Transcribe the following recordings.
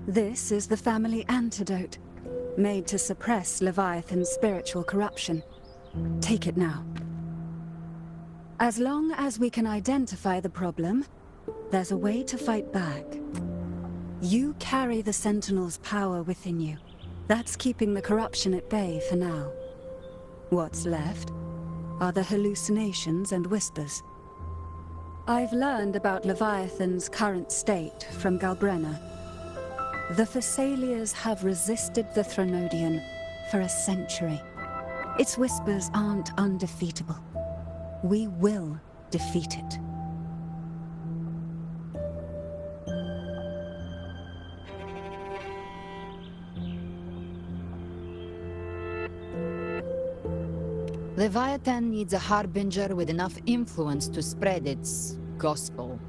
This is the family antidote, made to suppress Leviathan's spiritual corruption. Take it now. As long as we can identify the problem, there's a way to fight back. You carry the Sentinel's power within you. That's keeping the corruption at bay for now. What's left are the hallucinations and whispers. I've learned about Leviathan's current state from Galbrenna. The Thessalias have resisted the Threnodian for a century. Its whispers aren't undefeatable. We will defeat it. Leviathan needs a harbinger with enough influence to spread its gospel.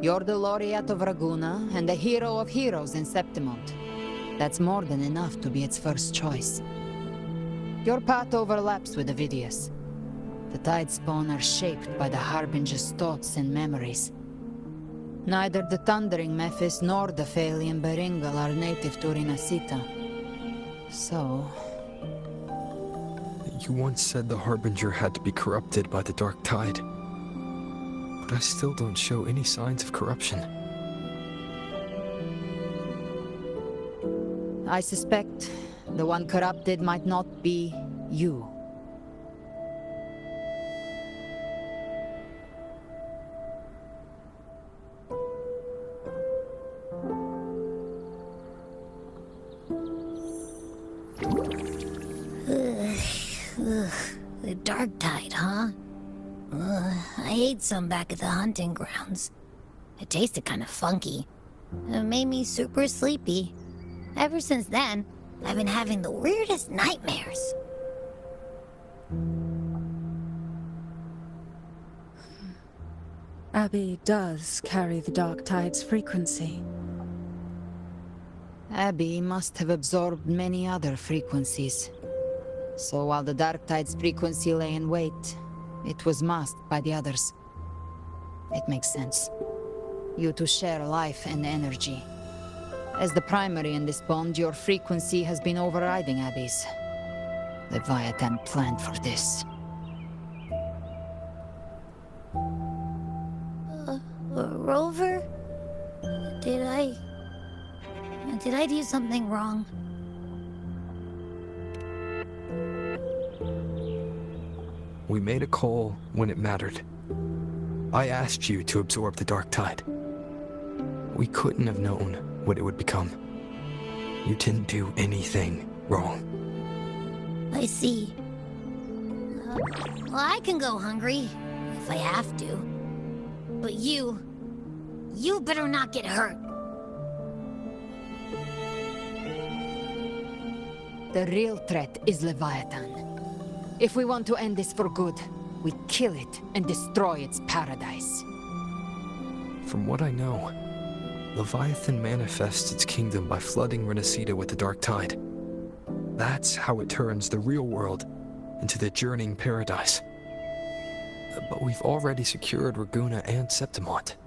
You're the laureate of Ragunna and the hero of heroes in Septimont. That's more than enough to be its first choice. Your path overlaps with Avidius. The Tidespawn are shaped by the harbinger's thoughts and memories. Neither the Thundering Mephis nor the Phalian Beringal are native to Rinascita. So... You once said the Harbinger had to be corrupted by the Dark Tide. But I still don't show any signs of corruption. I suspect the one corrupted might not be you. The Dark Tide, huh? I ate some back at the hunting grounds. It tasted kind of funky. It made me super sleepy. Ever since then, I've been having the weirdest nightmares. Abby does carry the Dark Tide's frequency. Abby must have absorbed many other frequencies. So while the Dark Tide's frequency lay in wait, it was masked by the others. It makes sense. You two share life and energy. As the primary in this bond, your frequency has been overriding Abby's. Leviathan planned for this. Rover? Did I do something wrong? We made a call when it mattered. I asked you to absorb the Dark Tide. We couldn't have known what it would become. You didn't do anything wrong. I see. Well, I can go hungry, if I have to. But you better not get hurt. The real threat is Leviathan. If we want to end this for good, we kill it and destroy its paradise. From what I know, Leviathan manifests its kingdom by flooding Rinascita with the Dark Tide. That's how it turns the real world into the journeying paradise. But we've already secured Ragunna and Septimont.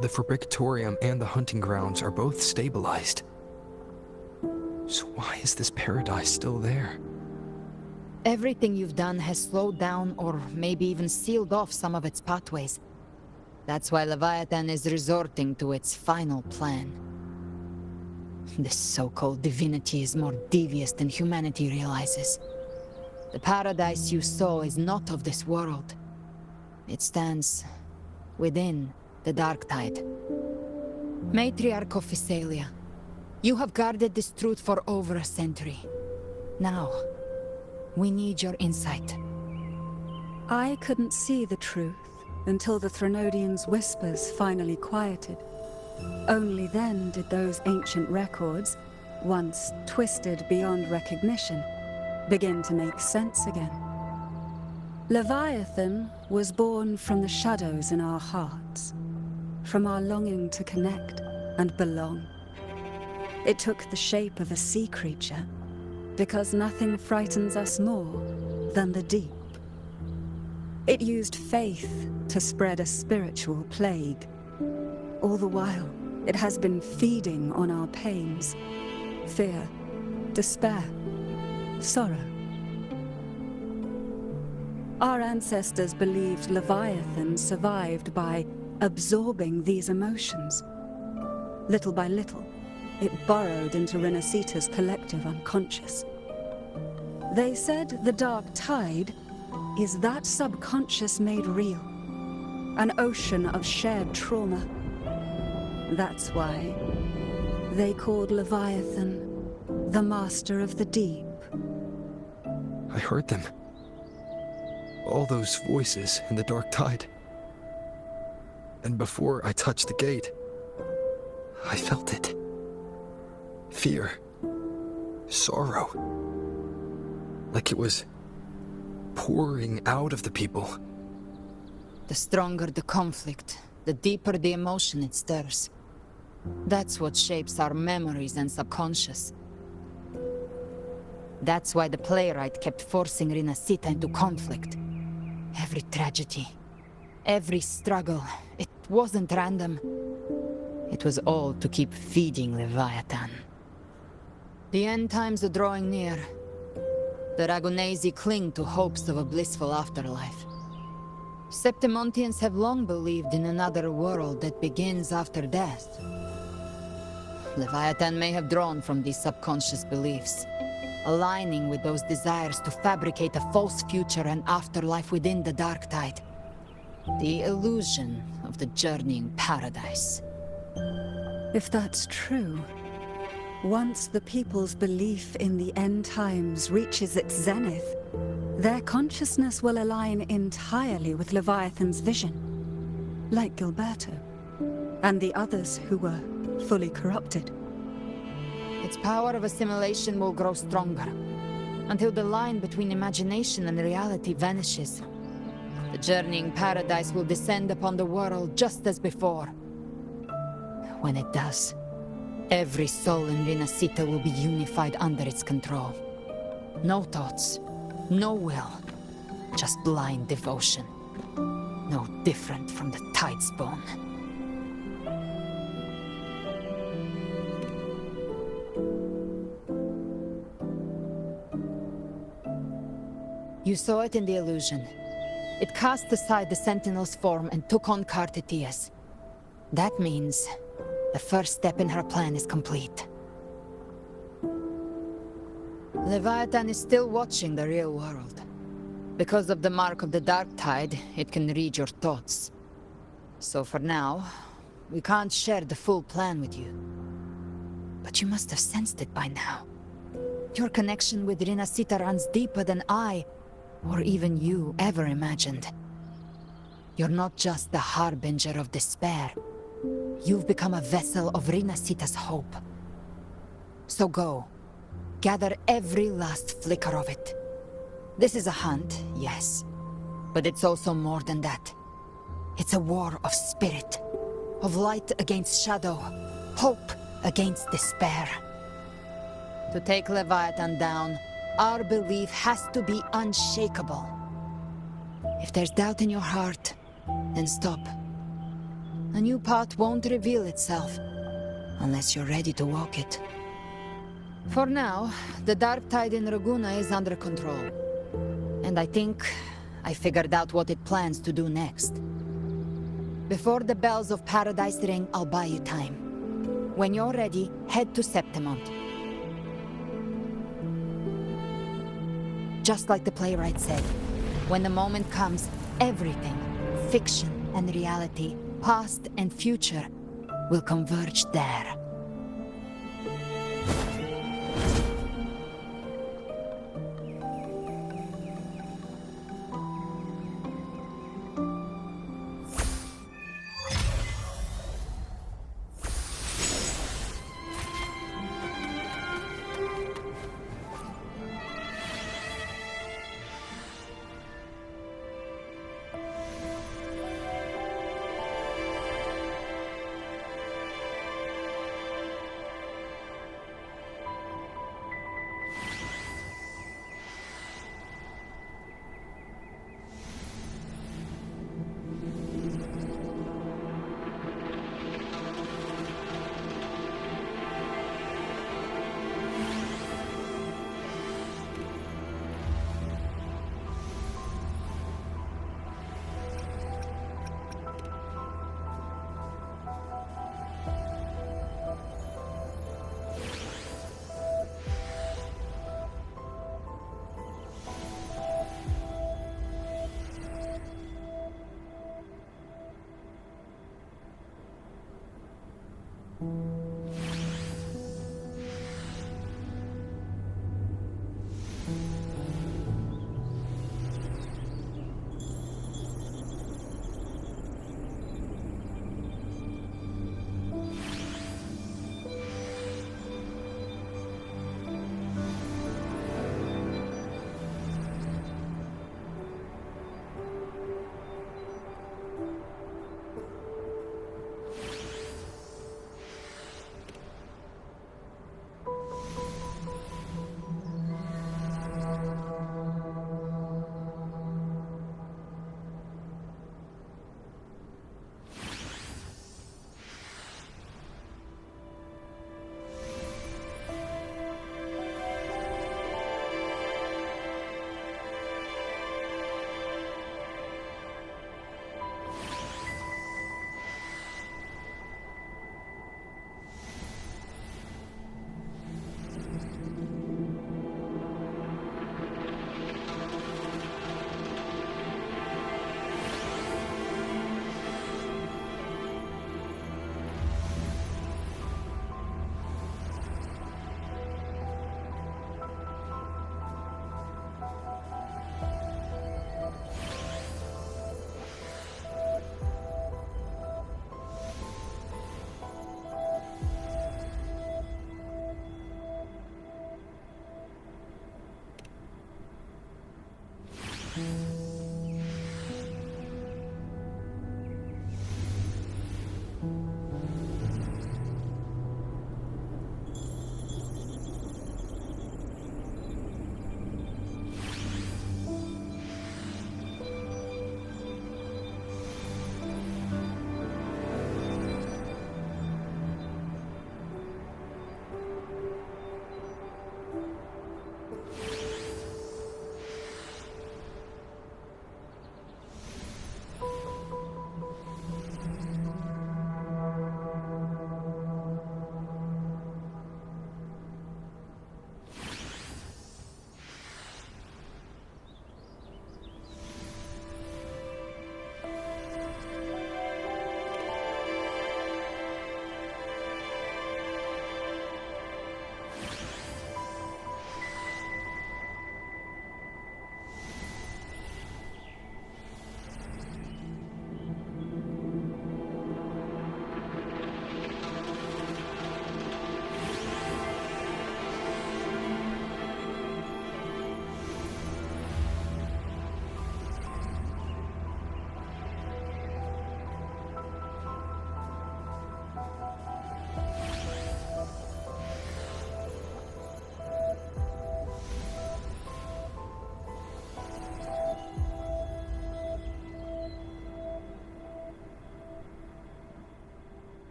The Fabricatorium and the hunting grounds are both stabilized. So why is this paradise still there? Everything you've done has slowed down or maybe even sealed off some of its pathways. That's why Leviathan is resorting to its final plan. This so-called divinity is more devious than humanity realizes. The paradise you saw is not of this world. It stands within the Dark Tide. Matriarch of Physalia, you have guarded this truth for over a century. Now, we need your insight. I couldn't see the truth until the Threnodian's whispers finally quieted. Only then did those ancient records, once twisted beyond recognition, begin to make sense again. Leviathan was born from the shadows in our hearts, from our longing to connect and belong. It took the shape of a sea creature, because nothing frightens us more than the deep. It used faith to spread a spiritual plague. All the while, It has been feeding on our pains. Fear, despair, sorrow. Our ancestors believed Leviathan survived by absorbing these emotions. Little by little, it burrowed into Rinascita's collective unconscious. They said the dark tide is that subconscious made real. An ocean of shared trauma. That's why they called Leviathan the Master of the Deep. I heard them. All those voices in the dark tide. And before I touched the gate, I felt it. Fear. Sorrow. Like it was pouring out of the people. The stronger the conflict, the deeper the emotion it stirs. That's what shapes our memories and subconscious. That's why the playwright kept forcing Rinascita into conflict. Every tragedy, every struggle, it wasn't random. It was all to keep feeding Leviathan. The end times are drawing near. The Ragunnesi cling to hopes of a blissful afterlife. Septimontians have long believed in another world that begins after death. Leviathan may have drawn from these subconscious beliefs, aligning with those desires to fabricate a false future and afterlife within the dark tide. The illusion of the journeying paradise. If that's true, once the people's belief in the end times reaches its zenith, their consciousness will align entirely with Leviathan's vision, like Gilberto, and the others who were fully corrupted. Its power of assimilation will grow stronger, until the line between imagination and reality vanishes. The journeying paradise will descend upon the world just as before. When it does, every soul in Rinascita will be unified under its control. No thoughts, no will, just blind devotion. No different from the Tidespawn. You saw it in the illusion. It cast aside the Sentinel's form and took on Cartetias. That means the first step in her plan is complete. Leviathan is still watching the real world. Because of the mark of the dark tide, it can read your thoughts. So for now, we can't share the full plan with you. But you must have sensed it by now. Your connection with Rinascita runs deeper than I, or even you, ever imagined. You're not just the harbinger of despair. You've become a vessel of Rinascita's hope. So go. Gather every last flicker of it. This is a hunt, yes. But it's also more than that. It's a war of spirit. Of light against shadow. Hope against despair. To take Leviathan down, our belief has to be unshakable. If there's doubt in your heart, then stop. A new path won't reveal itself, unless you're ready to walk it. For now, the dark tide in Ragunna is under control. And I think I figured out what it plans to do next. Before the bells of Paradise ring, I'll buy you time. When you're ready, head to Septimont. Just like the playwright said, when the moment comes, everything, fiction and reality, past and future, will converge there.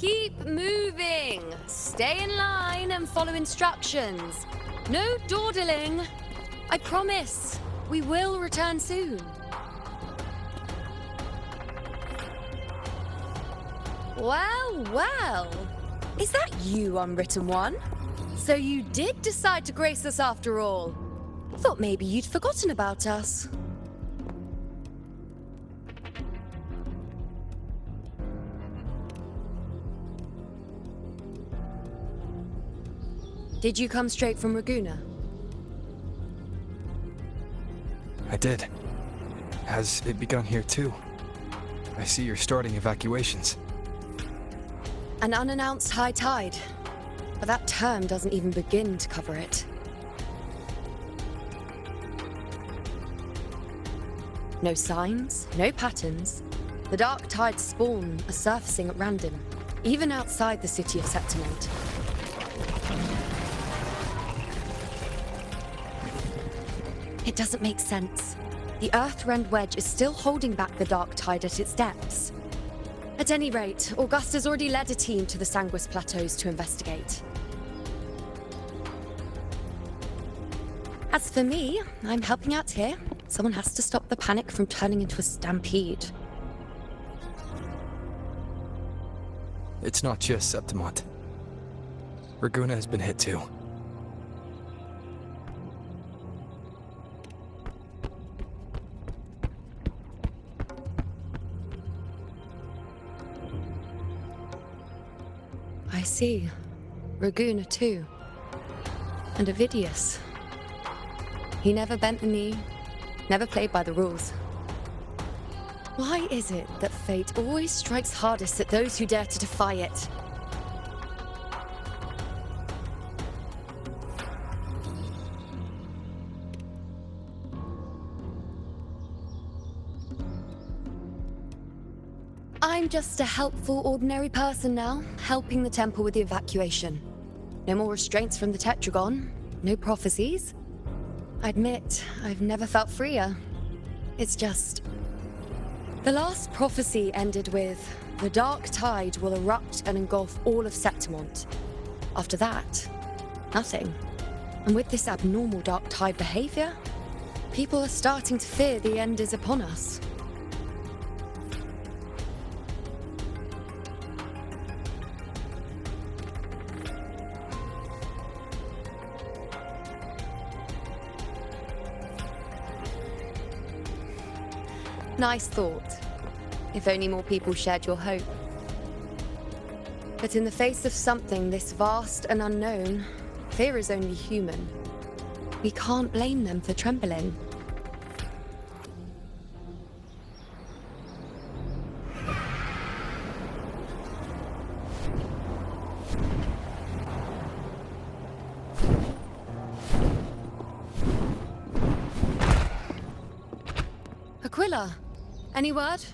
Keep moving. Stay in line and follow instructions. No dawdling. I promise, we will return soon. Well, well. Is that you, Unwritten One? So you did decide to grace us after all. Thought maybe you'd forgotten about us. Did you come straight from Ragunna? I did. Has it begun here too? I see you're starting evacuations. An unannounced high tide. But that term doesn't even begin to cover it. No signs, no patterns. The dark tide's spawn are surfacing at random, even outside the city of Septimont. It doesn't make sense. The Earthrend Wedge is still holding back the dark tide at its depths. At any rate, Augusta's already led a team to the Sanguis Plateaus to investigate. As for me, I'm helping out here. Someone has to stop the panic from turning into a stampede. It's not just Septimont. Ragunna has been hit too. I see. Ragunna too. And Avidius. He never bent the knee, never played by the rules. Why is it that fate always strikes hardest at those who dare to defy it? I'm just a helpful, ordinary person now, helping the temple with the evacuation. No more restraints from the Tetragon, no prophecies. I admit, I've never felt freer. It's just... The last prophecy ended with, the dark tide will erupt and engulf all of Septimont. After that, nothing. And with this abnormal dark tide behavior, people are starting to fear the end is upon us. Nice thought. If only more people shared your hope. But in the face of something this vast and unknown, fear is only human. We can't blame them for trembling. Aquila, any word?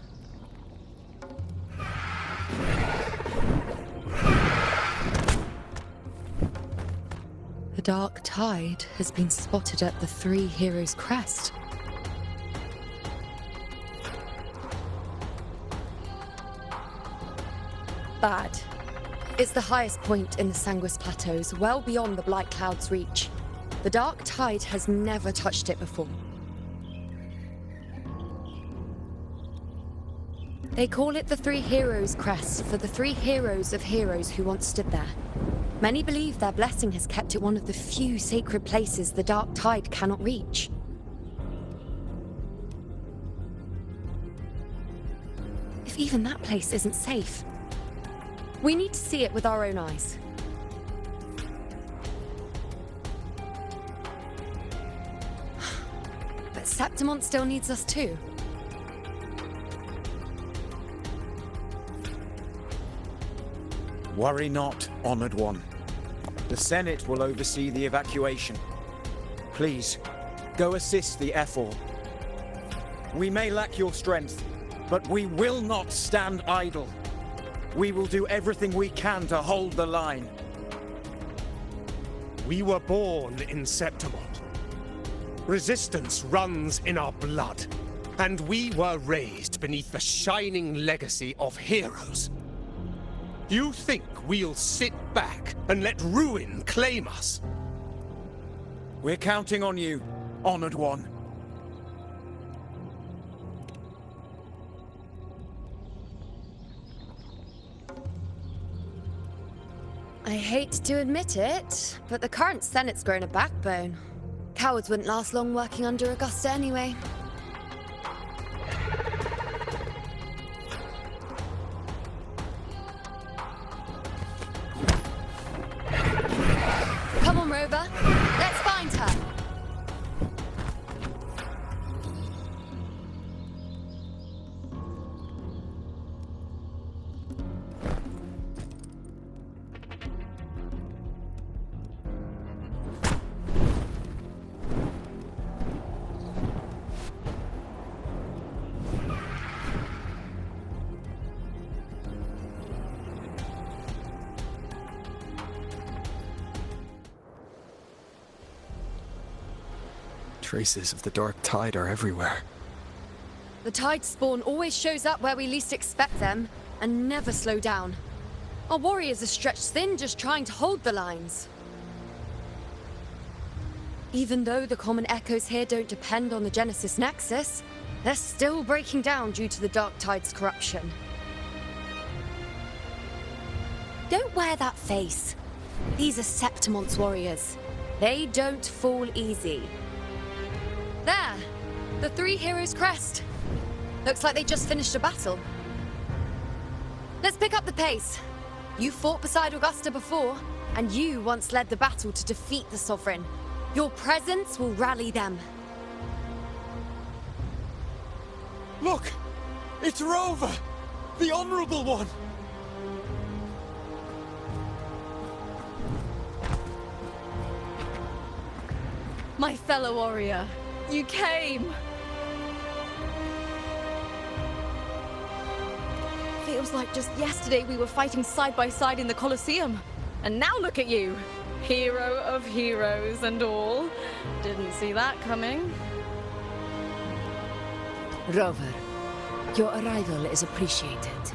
The dark tide has been spotted at the Three Heroes' Crest. Bad. It's the highest point in the Sanguis Plateaus, well beyond the Blight Cloud's reach. The dark tide has never touched it before. They call it the Three Heroes' Crest for the three heroes of heroes who once stood there. Many believe their blessing has kept it one of the few sacred places the dark tide cannot reach. If even that place isn't safe, we need to see it with our own eyes. But Septimont still needs us too. Worry not, Honored One. The Senate will oversee the evacuation. Please, go assist the Ephor. We may lack your strength, but we will not stand idle. We will do everything we can to hold the line. We were born in Septimont. Resistance runs in our blood, and we were raised beneath the shining legacy of heroes. You think we'll sit back and let ruin claim us? We're counting on you, Honored One. I hate to admit it, but the current Senate's grown a backbone. Cowards wouldn't last long working under Augusta anyway. Come on, Rover. Let's find her. Traces of the dark tide are everywhere. The Tidespawn always shows up where we least expect them, and never slow down. Our warriors are stretched thin just trying to hold the lines. Even though the common echoes here don't depend on the Genesis Nexus, they're still breaking down due to the Dark Tide's corruption. Don't wear that face. These are Septimont's warriors. They don't fall easy. There! The three heroes' crest. Looks like they just finished a battle. Let's pick up the pace. You fought beside Augusta before, and you once led the battle to defeat the Sovereign. Your presence will rally them. Look! It's Rover! The Honorable One! My fellow warrior, you came! Feels like just yesterday we were fighting side by side in the Colosseum. And now look at you! Hero of heroes and all. Didn't see that coming. Rover, your arrival is appreciated.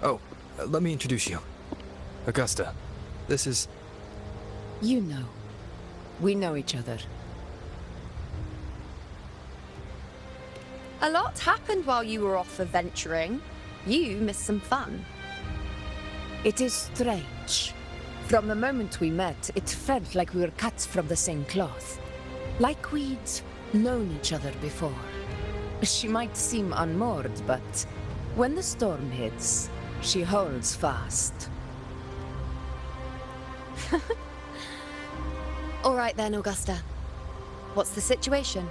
Oh, let me introduce you. Augusta, this is... You know. We know each other. A lot happened while you were off adventuring. You missed some fun. It is strange. From the moment we met, it felt like we were cut from the same cloth. Like we'd known each other before. She might seem unmoored, but when the storm hits, she holds fast. All right then, Augusta. What's the situation?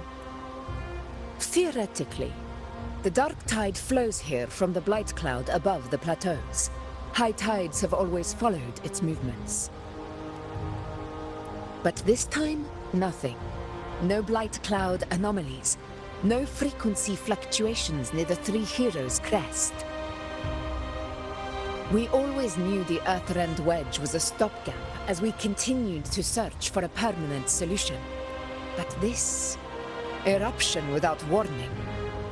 Theoretically, the dark tide flows here from the blight cloud above the Plateaus. High tides have always followed its movements. But this time, nothing. No blight cloud anomalies. No frequency fluctuations near the Three Heroes' crest. We always knew the Earthrend Wedge was a stopgap as we continued to search for a permanent solution. But this eruption without warning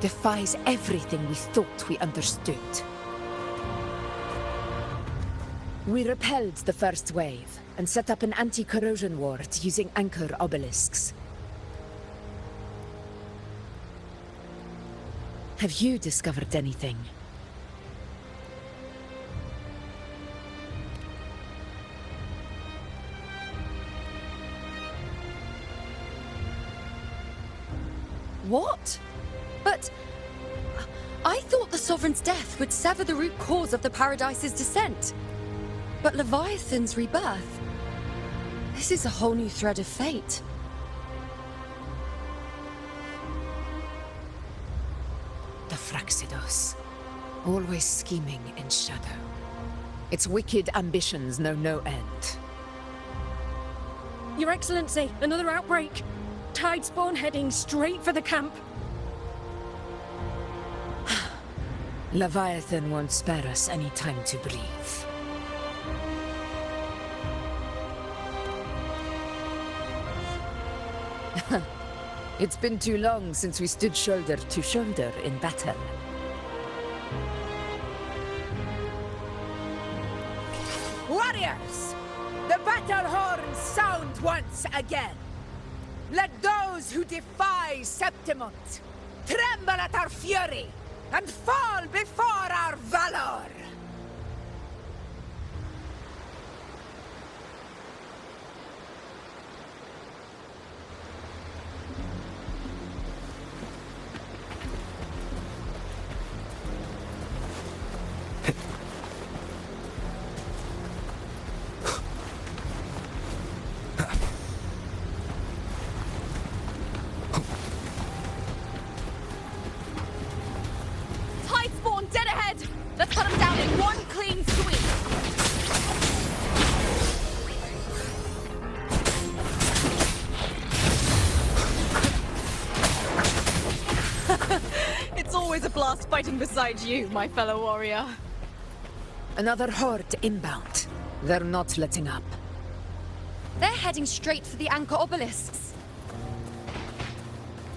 defies everything we thought we understood. We repelled the first wave and set up an anti-corrosion ward using Anchor Obelisks. Have you discovered anything? What? But... I thought the Sovereign's death would sever the root cause of the Paradise's descent. But Leviathan's rebirth... This is a whole new thread of fate. The Fraxidos. Always scheming in shadow. Its wicked ambitions know no end. Your Excellency, another outbreak! Tidespawn heading straight for the camp. Leviathan won't spare us any time to breathe. It's been too long since we stood shoulder to shoulder in battle. warriors! The battle horns sound once again. Let those who defy Septimont tremble at our fury and fall before our valor! Tidespawn dead ahead! Let's cut them down in one clean sweep! It's always a blast fighting beside you, my fellow warrior. Another horde inbound. They're not letting up. They're heading straight for the Anchor Obelisks.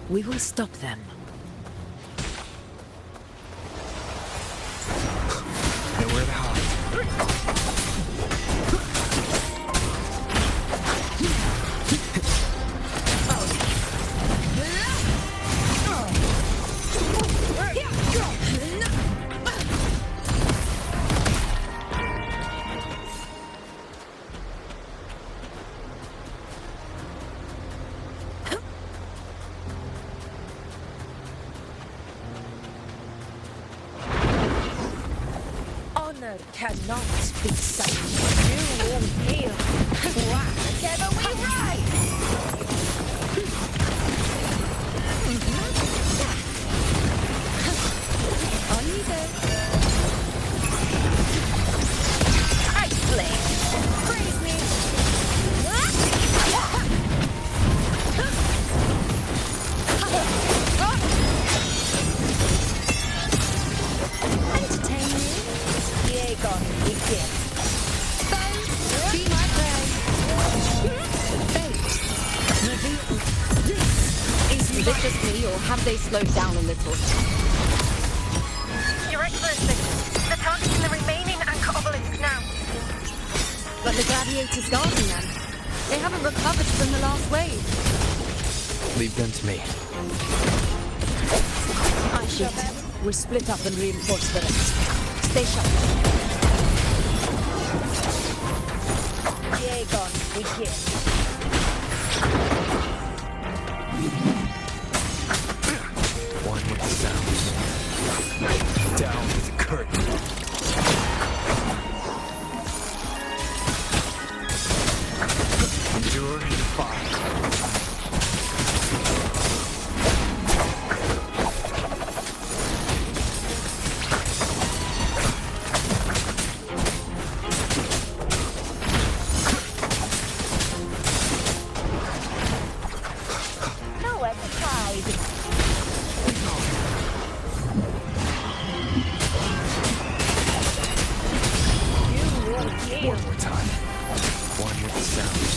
We will stop them. Nowhere to hide. Honor cannot be silenced. You will heal. Together we ride! On you go. Ice Blade! Praise me! Entertaining. Bygone, begin. Foes, be my prey. Fate. Is this just me, or have they slowed down a little? Your Excellency, they're targeting the remaining Anchor Obelisk now. But the gladiators guarding them. They haven't recovered from the last wave. Leave them to me. I shoot. We'll split up and reinforce the rest. Stay sharp. Bygone, begin. One with the sounds. Down with the curtain. Endure and defy. Nowhere to hide. You will heal. One more time. One with the sounds.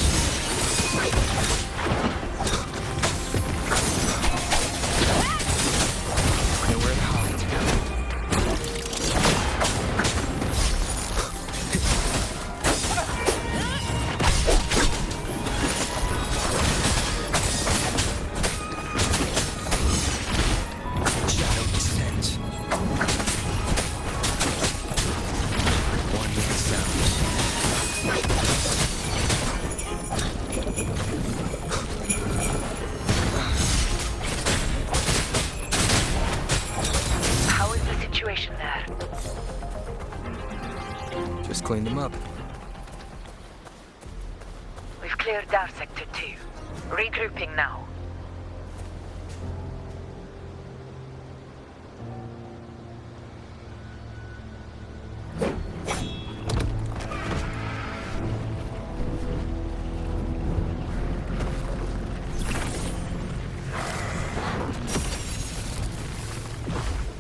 Nowhere to hide. Shadow descends. One with the sounds. How is the situation there? Just clean them up. We've cleared our Sector 2. Regrouping now.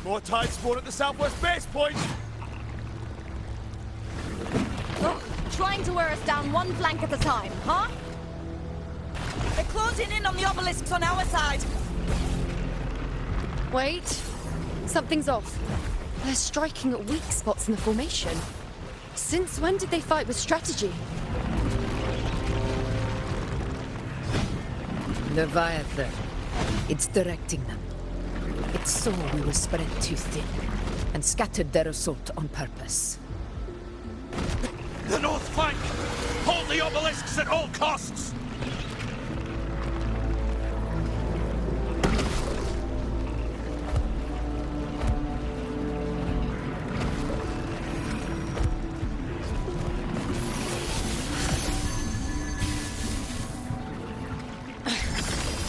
More Tidespawn at the southwest base point! Ugh, trying to wear us down one flank at a time, huh? They're closing in on the obelisks on our side. Wait. Something's off. They're striking at weak spots in the formation. Since when did they fight with strategy? Leviathan. It's directing them. It saw we were spread too thin, and scattered their assault on purpose. The north flank! Hold the obelisks at all costs!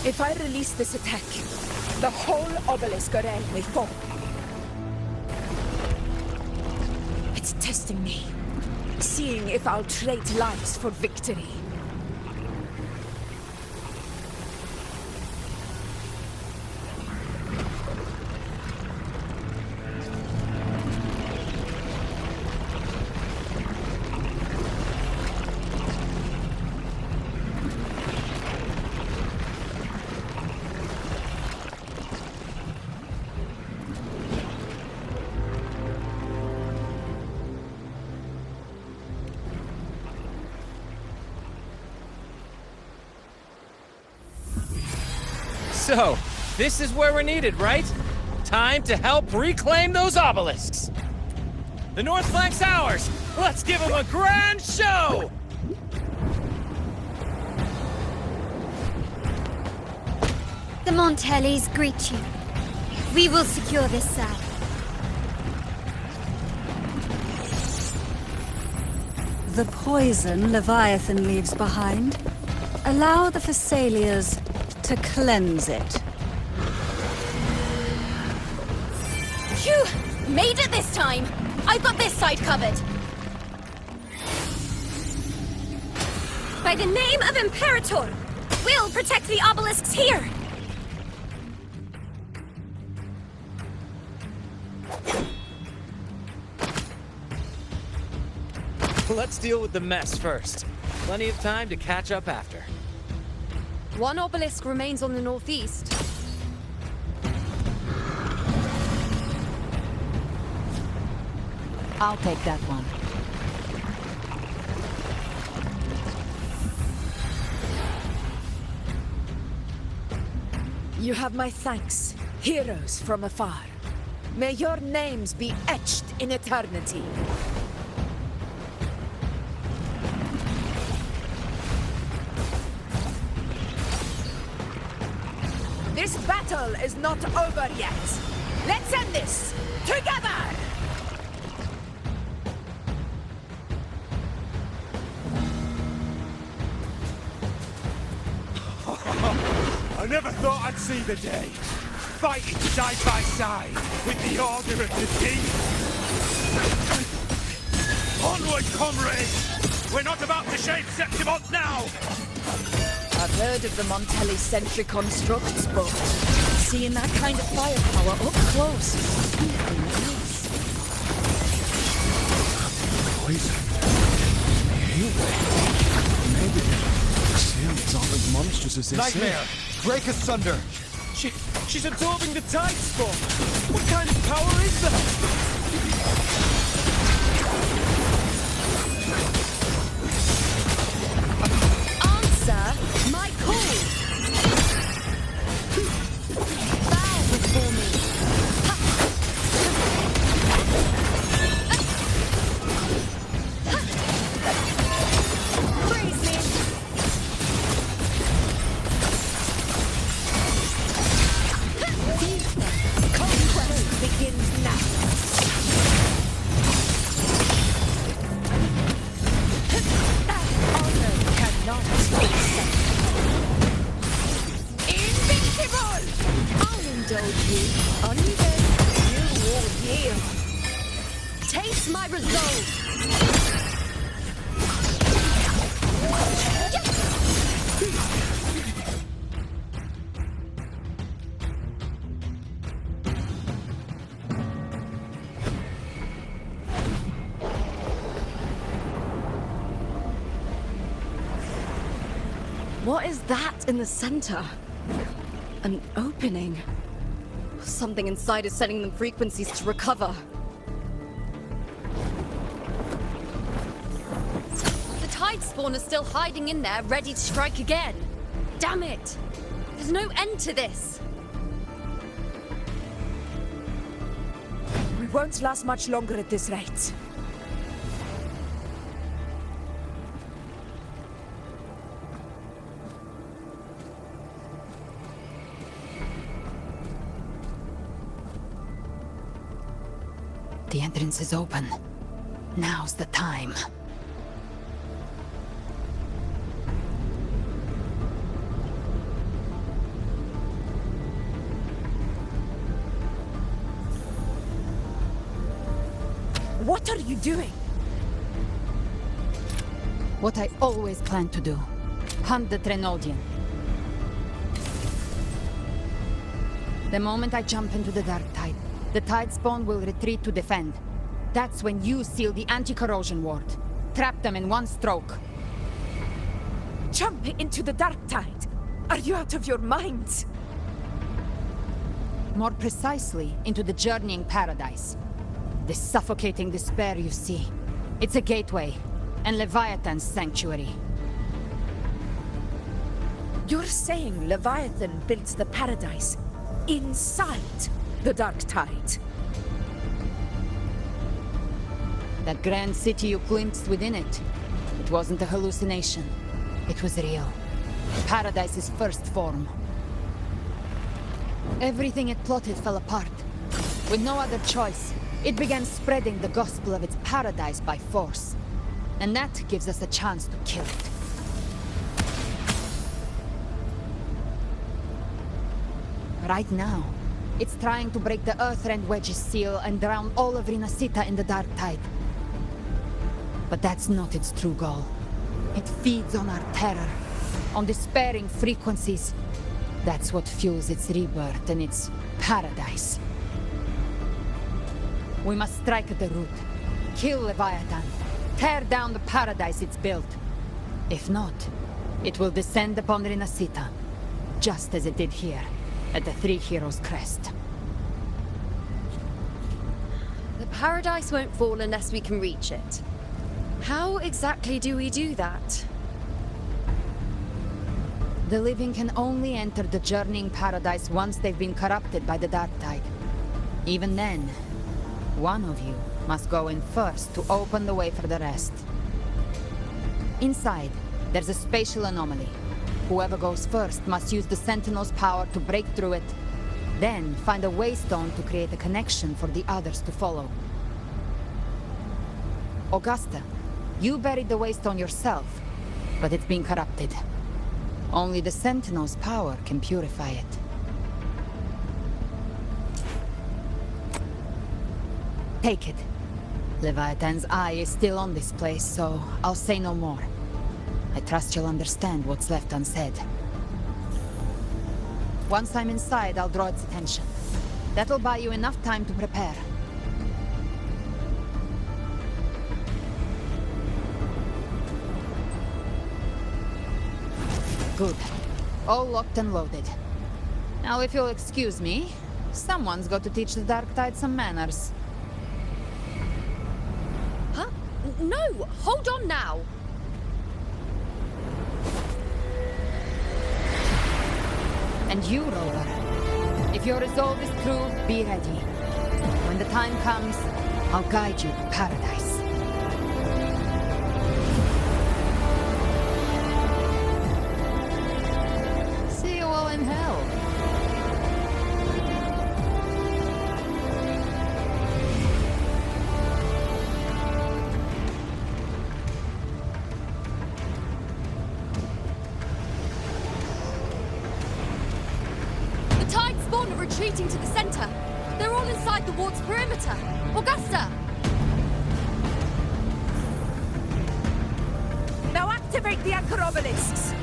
If I release this attack, the whole obelisk array may fall. It's testing me, seeing if I'll trade lives for victory. So, this is where we're needed, right? Time to help reclaim those obelisks! The north flank's ours! Let's give them a grand show! The Montellis greet you. We will secure this cell. The poison Leviathan leaves behind, allow the Phassalias to cleanse it. Phew! Made it this time! I've got this side covered! By the name of Imperator, we'll protect the obelisks here! Let's deal with the mess first. Plenty of time to catch up after. One obelisk remains on the northeast. I'll take that one. You have my thanks, heroes from afar. May your names be etched in eternity. This battle is not over yet. Let's end this together! I never thought I'd see the day. Fighting side by side with the Order of the Deep. Onward, comrades! We're not about to shave Septimont now! I've heard of the Montelli-centric constructs, but seeing that kind of firepower up close is something else. Poison. Maybe the seal is all as monstrous as they Nightmare! say. Break asunder! She's absorbing the Tidespawn! What kind of power is that? My call! Bow before me! Praise me! Conquest begins now. Honor cannot be set. I'll indulge you. Only then you will yield. Taste my resolve. What is that in the center? An opening. Something inside is sending them frequencies to recover. Tidespawn are still hiding in there, ready to strike again. Damn it! There's no end to this. We won't last much longer at this rate. The entrance is open. Now's the time. What are you doing? What I always planned to do. Hunt the Trenodian. The moment I jump into the dark tide, the Tidespawn will retreat to defend. That's when you seal the anti-corrosion ward. Trap them in one stroke. Jump into the dark tide? Are you out of your minds? More precisely, into the journeying paradise. The suffocating despair you see. It's a gateway, and Leviathan's sanctuary. You're saying Leviathan built the paradise inside the dark tide? That grand city you glimpsed within it, it wasn't a hallucination. It was real. Paradise's first form. Everything it plotted fell apart. With no other choice, it began spreading the gospel of its paradise by force. And that gives us a chance to kill it. Right now, it's trying to break the Earthrend Wedge's seal and drown all of Rinascita in the dark tide. But that's not its true goal. It feeds on our terror, on despairing frequencies. That's what fuels its rebirth and its paradise. We must strike at the root, kill Leviathan, tear down the paradise it's built. If not, it will descend upon Rinascita, just as it did here, at the Three Heroes' Crest. The paradise won't fall unless we can reach it. How exactly do we do that? The living can only enter the journeying paradise once they've been corrupted by the dark tide. Even then, one of you must go in first to open the way for the rest. Inside, there's a spatial anomaly. Whoever goes first must use the Sentinel's power to break through it, then find a waystone to create a connection for the others to follow. Augusta, you buried the waystone yourself, but it's been corrupted. Only the Sentinel's power can purify it. Take it. Leviathan's eye is still on this place, so I'll say no more. I trust you'll understand what's left unsaid. Once I'm inside, I'll draw its attention. That'll buy you enough time to prepare. Good. All locked and loaded. Now, if you'll excuse me, someone's got to teach the Dark Tide some manners. Huh? No! Hold on now! And you, Rover, if your resolve is true, be ready. When the time comes, I'll guide you to paradise. See you all in hell. Retreating to the center. They're all inside the ward's perimeter. Augusta! Now activate the Anchor Obelisks!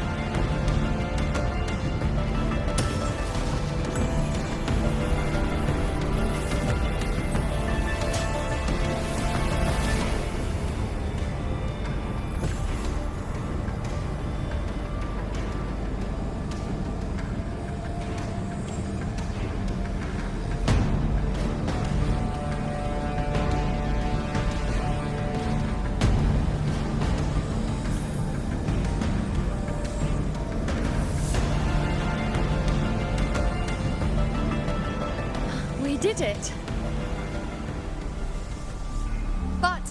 did it. But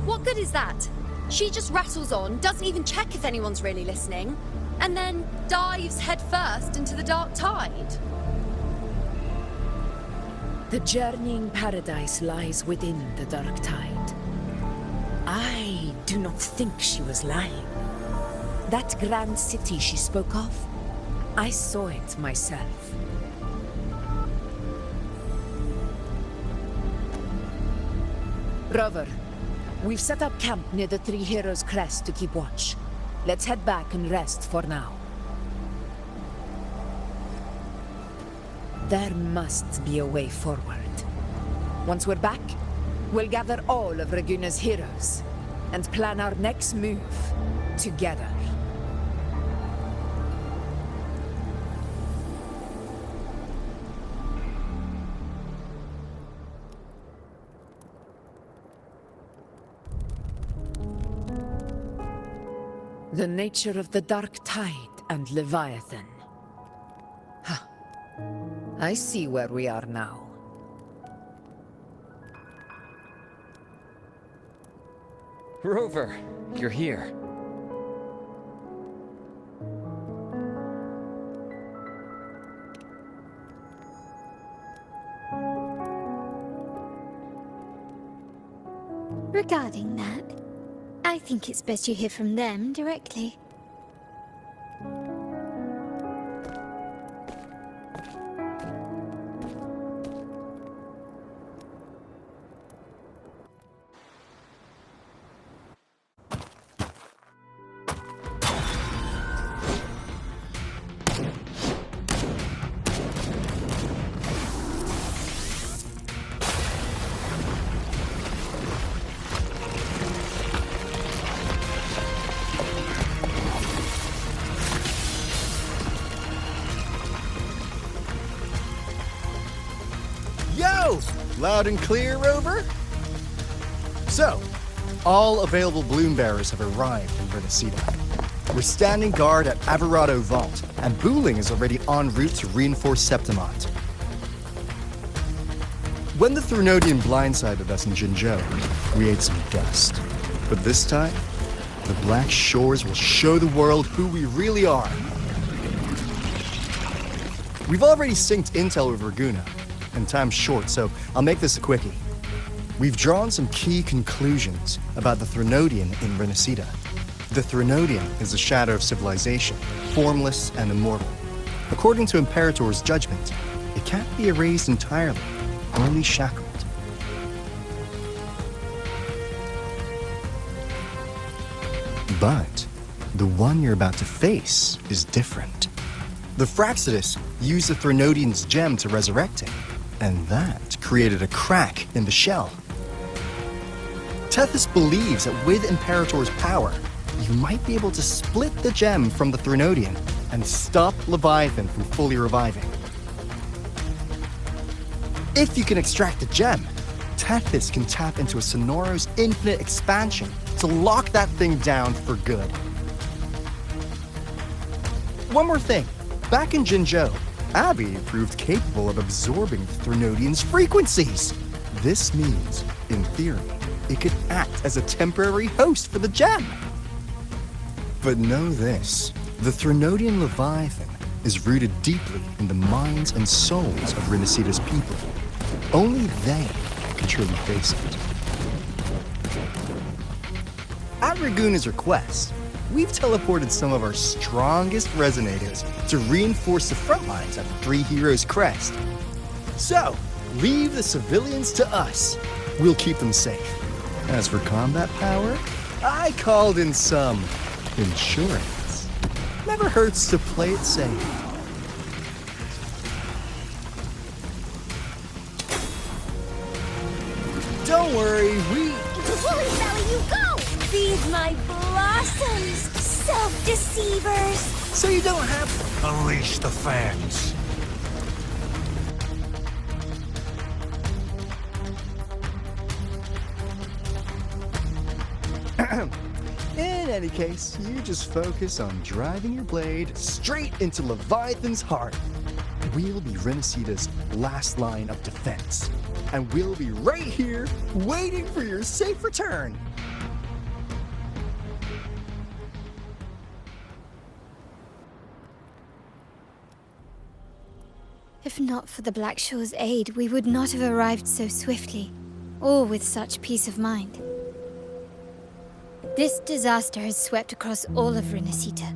what good is that? She just rattles on, doesn't even check if anyone's really listening, and then dives headfirst into the dark tide. The journeying paradise lies within the dark tide. I do not think she was lying. That grand city she spoke of, I saw it myself. Rover, we've set up camp near the Three Heroes Crest to keep watch. Let's head back and rest for now. There must be a way forward. Once we're back, we'll gather all of Ragunna's heroes and plan our next move together. The nature of the Dark Tide and Leviathan. Huh. I see where we are now. Rover, you're here. Regarding that, I think it's best you hear from them directly. Loud and clear, Rover? So, all available bloom bearers have arrived in Rinascita. We're standing guard at Averardo Vault, and Booling is already en route to reinforce Septimont. When the Threnodian blindsided us in Jinzhou, we ate some dust. But this time, the Black Shores will show the world who we really are. We've already synced intel with Ragunna, and time's short, so I'll make this a quickie. We've drawn some key conclusions about the Threnodian in Rinascita. The Threnodian is the shadow of civilization, formless and immortal. According to Imperator's judgment, it can't be erased entirely, only shackled. But the one you're about to face is different. The Fraxidus used the Threnodian's gem to resurrect him, and that created a crack in the shell. Tethys believes that with Imperator's power, you might be able to split the gem from the Threnodian and stop Leviathan from fully reviving. If you can extract the gem, Tethys can tap into a Sonoro's infinite expansion to lock that thing down for good. One more thing. Back in Jinzhou, Abby proved capable of absorbing the Threnodian's frequencies. This means, in theory, it could act as a temporary host for the gem. But know this, the Threnodian Leviathan is rooted deeply in the minds and souls of Rinascita's people. Only they can truly face it. At Ragunna's request, we've teleported some of our strongest resonators to reinforce the front lines at the Three Heroes Crest. So, leave the civilians to us. We'll keep them safe. As for combat power, I called in some insurance. Never hurts to play it safe. Don't worry, Holy Valley, you go! Feed my blossoms, self-deceivers! So you don't have to Unleash the fans. In any case, you just focus on driving your blade straight into Leviathan's heart. We'll be Rinascita's last line of defense. And we'll be right here, waiting for your safe return. If not for the Blackshaw's aid, we would not have arrived so swiftly, or with such peace of mind. This disaster has swept across all of Rinascita.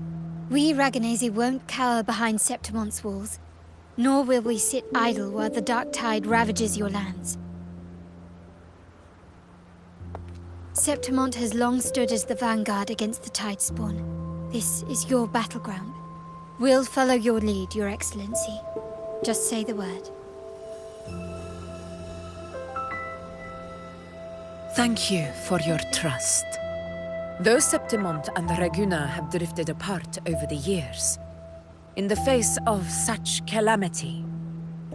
We Ragunese won't cower behind Septimont's walls, nor will we sit idle while the dark tide ravages your lands. Septimont has long stood as the vanguard against the Tidespawn. This is your battleground. We'll follow your lead, Your Excellency. Just say the word. Thank you for your trust. Though Septimont and Ragunna have drifted apart over the years, in the face of such calamity,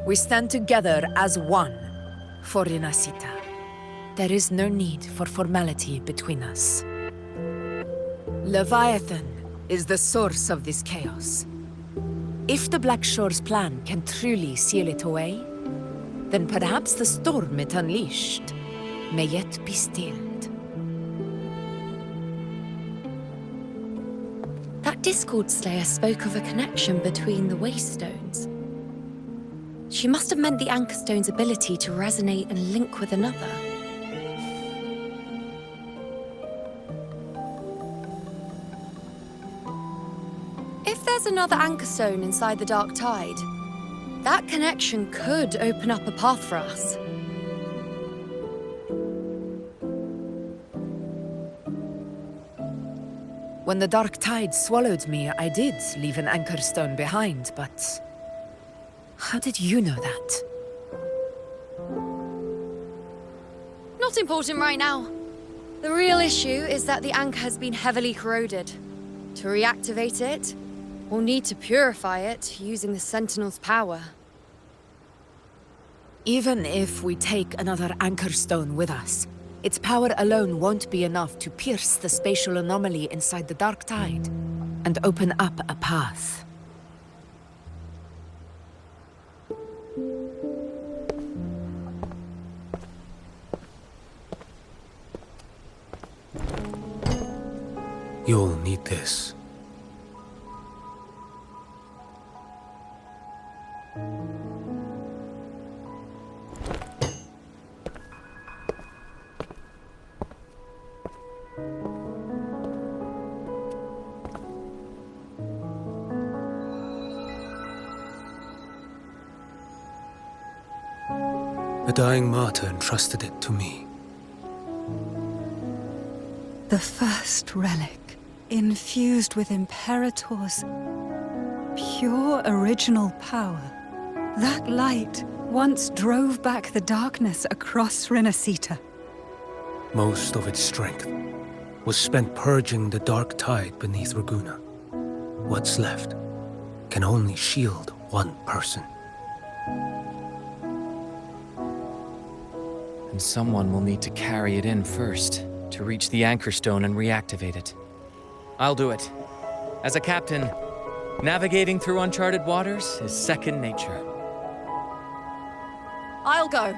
we stand together as one for Rinascita. There is no need for formality between us. Leviathan is the source of this chaos. If the Blackshore's plan can truly seal it away, then perhaps the storm it unleashed may yet be stilled. That Discord Slayer spoke of a connection between the Waystones. She must have meant the Anchor Stone's ability to resonate and link with another. If there's another Anchor Stone inside the Dark Tide, that connection could open up a path for us. When the dark tide swallowed me, I did leave an Anchor Stone behind, but how did you know that? Not important right now. The real issue is that the anchor has been heavily corroded. To reactivate it, we'll need to purify it using the Sentinel's power. Even if we take another Anchor Stone with us, its power alone won't be enough to pierce the spatial anomaly inside the Dark Tide and open up a path. You'll need this. A dying martyr entrusted it to me. The first relic, infused with Imperator's pure original power. That light once drove back the darkness across Rinascita. Most of its strength was spent purging the dark tide beneath Ragunna. What's left can only shield one person. And someone will need to carry it in first, to reach the Anchor Stone and reactivate it. I'll do it. As a captain, navigating through uncharted waters is second nature. I'll go.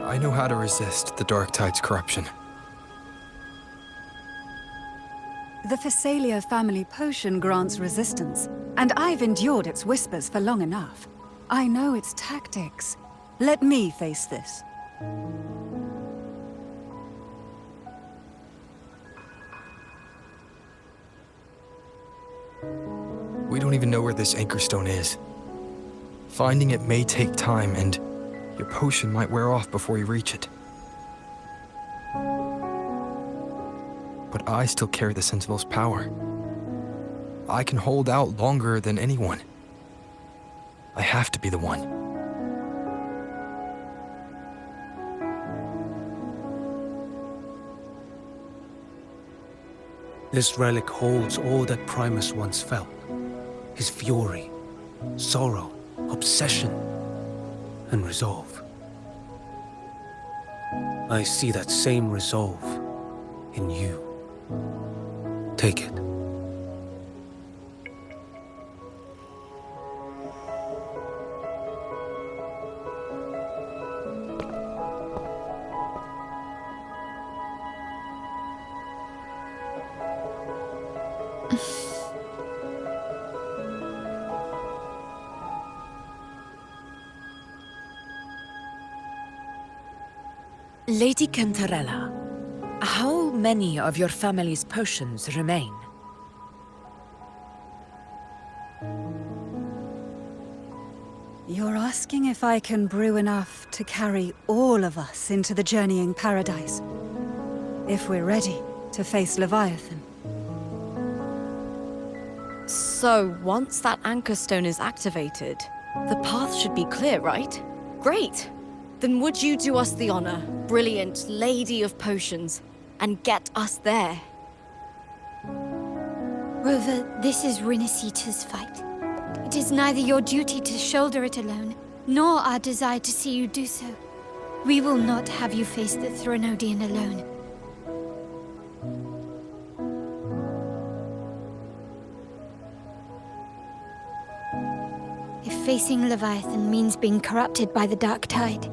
I know how to resist the Dark Tide's corruption. The Phasalia family potion grants resistance, and I've endured its whispers for long enough. I know its tactics. Let me face this. We don't even know where this Anchor Stone is. Finding it may take time, and your potion might wear off before you reach it. But I still carry the Sentinel's power. I can hold out longer than anyone. I have to be the one. This relic holds all that Primus once felt. His fury, sorrow, obsession, and resolve. I see that same resolve in you. Take it. Lady Cantarella, how many of your family's potions remain? You're asking if I can brew enough to carry all of us into the journeying paradise. If we're ready to face Leviathan. So, once that Anchor Stone is activated, the path should be clear, right? Great! Then would you do us the honor, brilliant Lady of Potions, and get us there? Rover, this is Rinascita's fight. It is neither your duty to shoulder it alone, nor our desire to see you do so. We will not have you face the Thronodian alone. If facing Leviathan means being corrupted by the Dark Tide,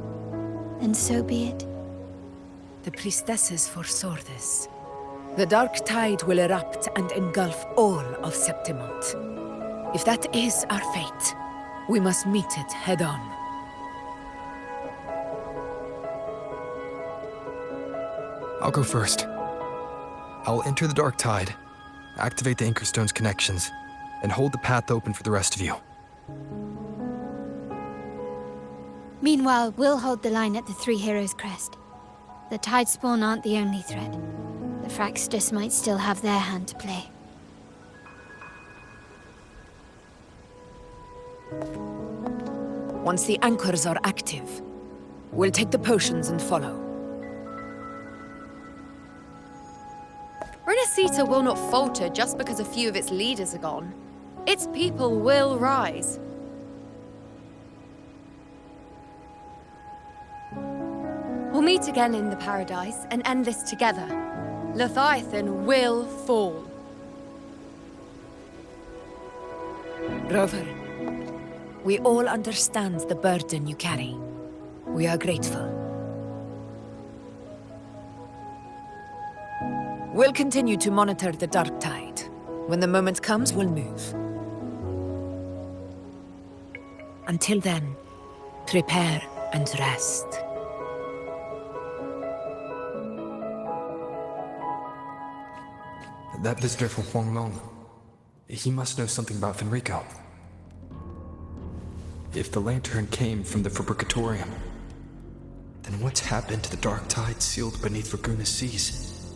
then so be it. The priestesses foresaw this. The Dark Tide will erupt and engulf all of Septimont. If that is our fate, we must meet it head-on. I'll go first. I'll enter the Dark Tide, activate the Anchor Stone's connections, and hold the path open for the rest of you. Meanwhile, we'll hold the line at the Three Heroes Crest. The Tidespawn aren't the only threat. The Fraxtus might still have their hand to play. Once the anchors are active, we'll take the potions and follow. Rinascita will not falter just because a few of its leaders are gone. Its people will rise. We'll meet again in the paradise and end this together. Leviathan will fall. Rover, we all understand the burden you carry. We are grateful. We'll continue to monitor the Dark Tide. When the moment comes, we'll move. Until then, prepare and rest. That visitor from Huanglong, he must know something about Fenrico. If the lantern came from the Fabricatorium, then what's happened to the Dark Tide sealed beneath Ragunna's seas?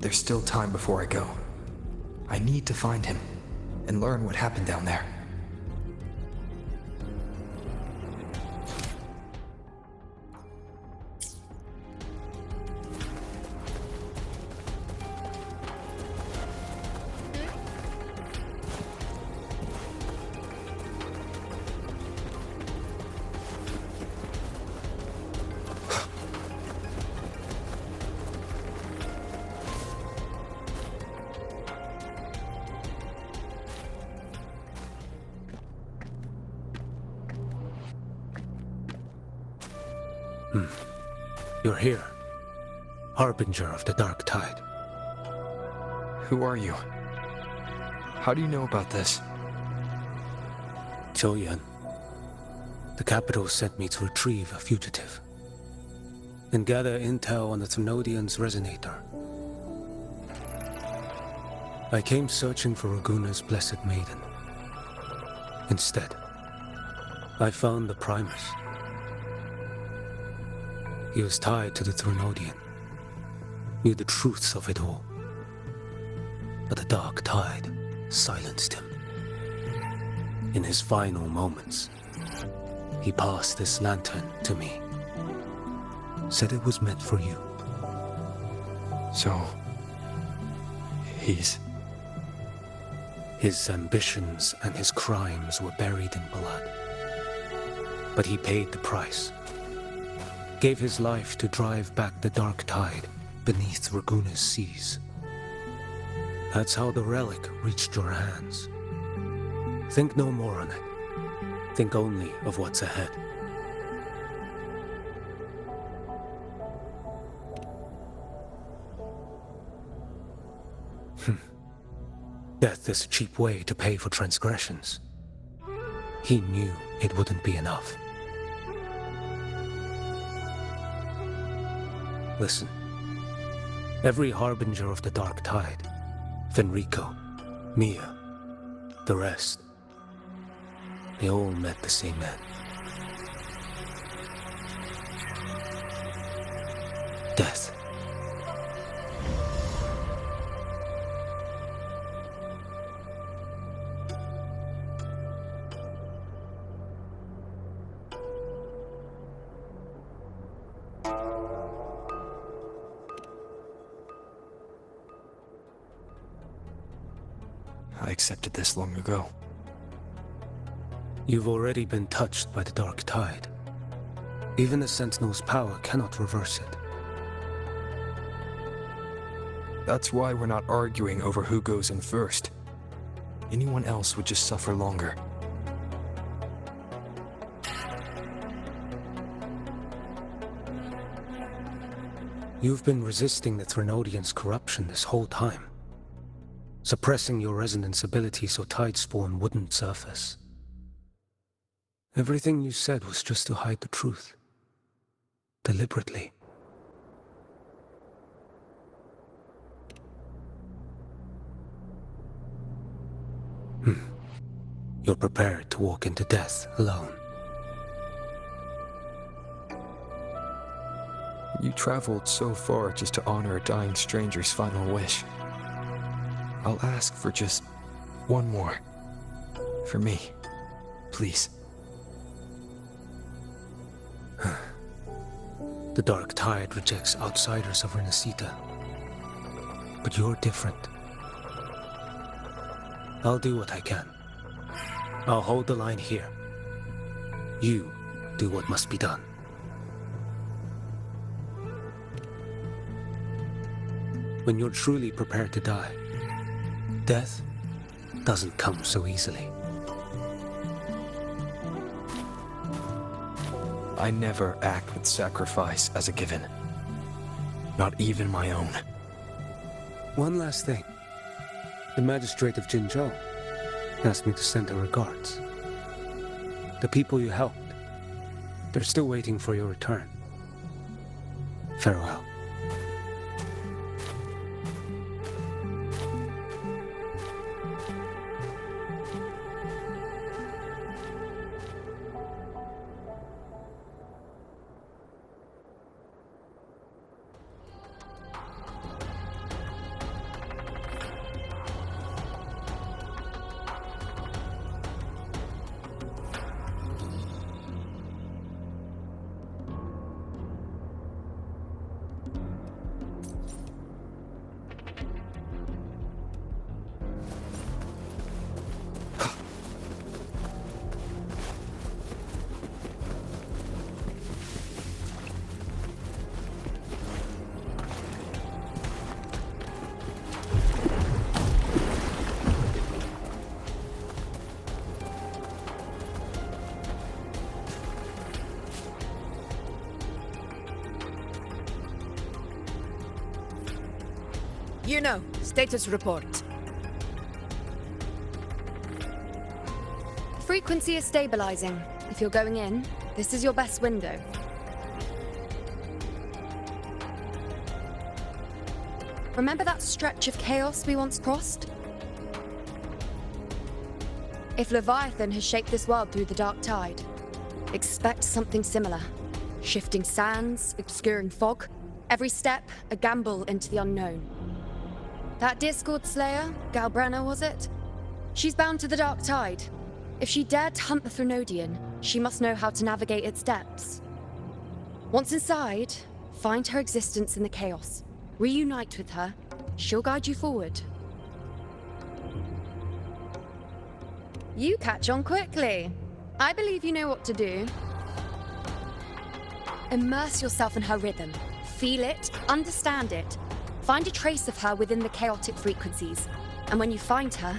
There's still time before I go. I need to find him and learn what happened down there. You're here, harbinger of the Dark Tide. Who are you? How do you know about this? Choyan. The capital sent me to retrieve a fugitive and gather intel on the Thronodian's resonator. I came searching for Ragunna's Blessed Maiden. Instead, I found the Primus. He was tied to the Thronodian, knew the truths of it all. But the Dark Tide silenced him. In his final moments, he passed this lantern to me. Said it was meant for you. So, he's... His ambitions and his crimes were buried in blood. But he paid the price. Gave his life to drive back the Dark Tide beneath Ragunna's seas. That's how the relic reached your hands. Think no more on it. Think only of what's ahead. Death is a cheap way to pay for transgressions. He knew it wouldn't be enough. Listen. Every harbinger of the Dark Tide, Fenrico, Mia, the rest, they all met the same end. Death. I accepted this long ago. You've already been touched by the Dark Tide. Even the Sentinel's power cannot reverse it. That's why we're not arguing over who goes in first. Anyone else would just suffer longer. You've been resisting the Threnodians' corruption this whole time. Suppressing your resonance ability so Tidespawn wouldn't surface. Everything you said was just to hide the truth. Deliberately. You're prepared to walk into death alone. You traveled so far just to honor a dying stranger's final wish. I'll ask for just one more. For me. Please. The Dark Tide rejects outsiders of Rinascita. But you're different. I'll do what I can. I'll hold the line here. You do what must be done. When you're truly prepared to die, death doesn't come so easily. I never act with sacrifice as a given. Not even my own. One last thing. The magistrate of Jinzhou asked me to send her regards. The people you helped, they're still waiting for your return. Farewell. You know, status report. Frequency is stabilizing. If you're going in, this is your best window. Remember that stretch of chaos we once crossed? If Leviathan has shaped this world through the Dark Tide, expect something similar. Shifting sands, obscuring fog, every step a gamble into the unknown. That Discord Slayer, Galbrenna was it? She's bound to the Dark Tide. If she dared to hunt the Threnodian, she must know how to navigate its depths. Once inside, find her existence in the chaos. Reunite with her. She'll guide you forward. You catch on quickly. I believe you know what to do. Immerse yourself in her rhythm. Feel it, understand it. Find a trace of her within the chaotic frequencies. And when you find her,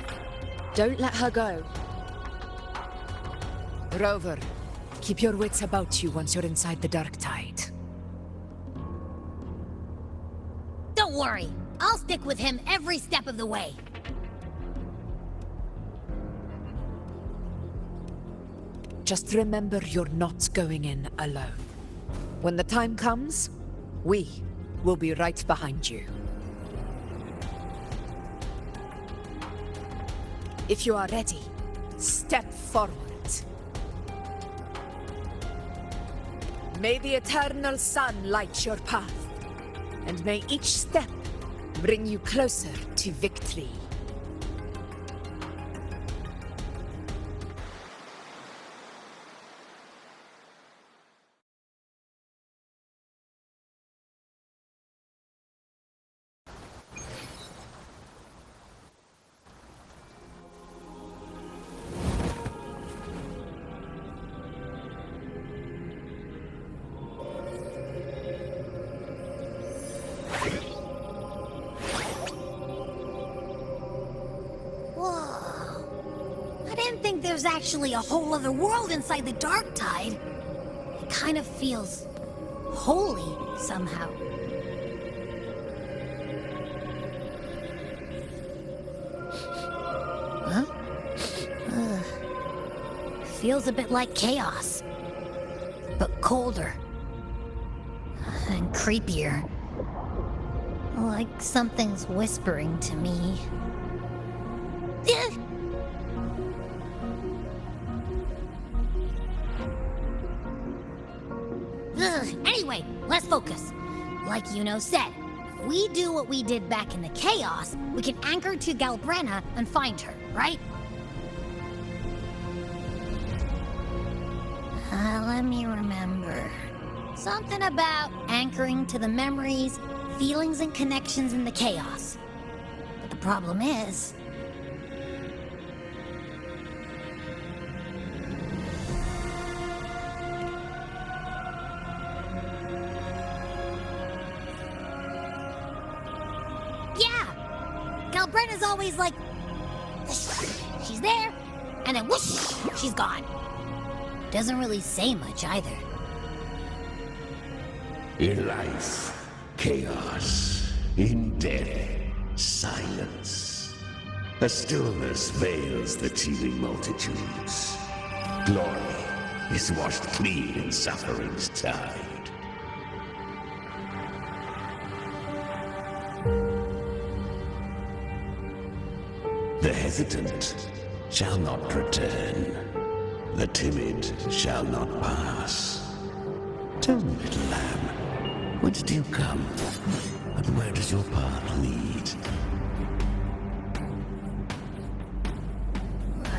don't let her go. Rover, keep your wits about you once you're inside the Dark Tide. Don't worry. I'll stick with him every step of the way. Just remember you're not going in alone. When the time comes, we will be right behind you. If you are ready, step forward. May the eternal sun light your path, and may each step bring you closer to victory. There's actually a whole other world inside the Dark Tide. It kind of feels holy somehow. Huh? Feels a bit like chaos, but colder and creepier. Like something's whispering to me. Anyway, let's focus. Like Yuno said, if we do what we did back in the Chaos, we can anchor to Galbrenna and find her, right? Let me remember. Something about anchoring to the memories, feelings, and connections in the Chaos. But the problem is... Galbrenna's always like, she's there, and then whoosh, she's gone. Doesn't really say much either. In life, chaos. In death, silence. A stillness veils the teeming multitudes. Glory is washed clean in suffering's tide. The hesitant shall not return. The timid shall not pass. Tell me, little lamb, whence do you come? And where does your path lead?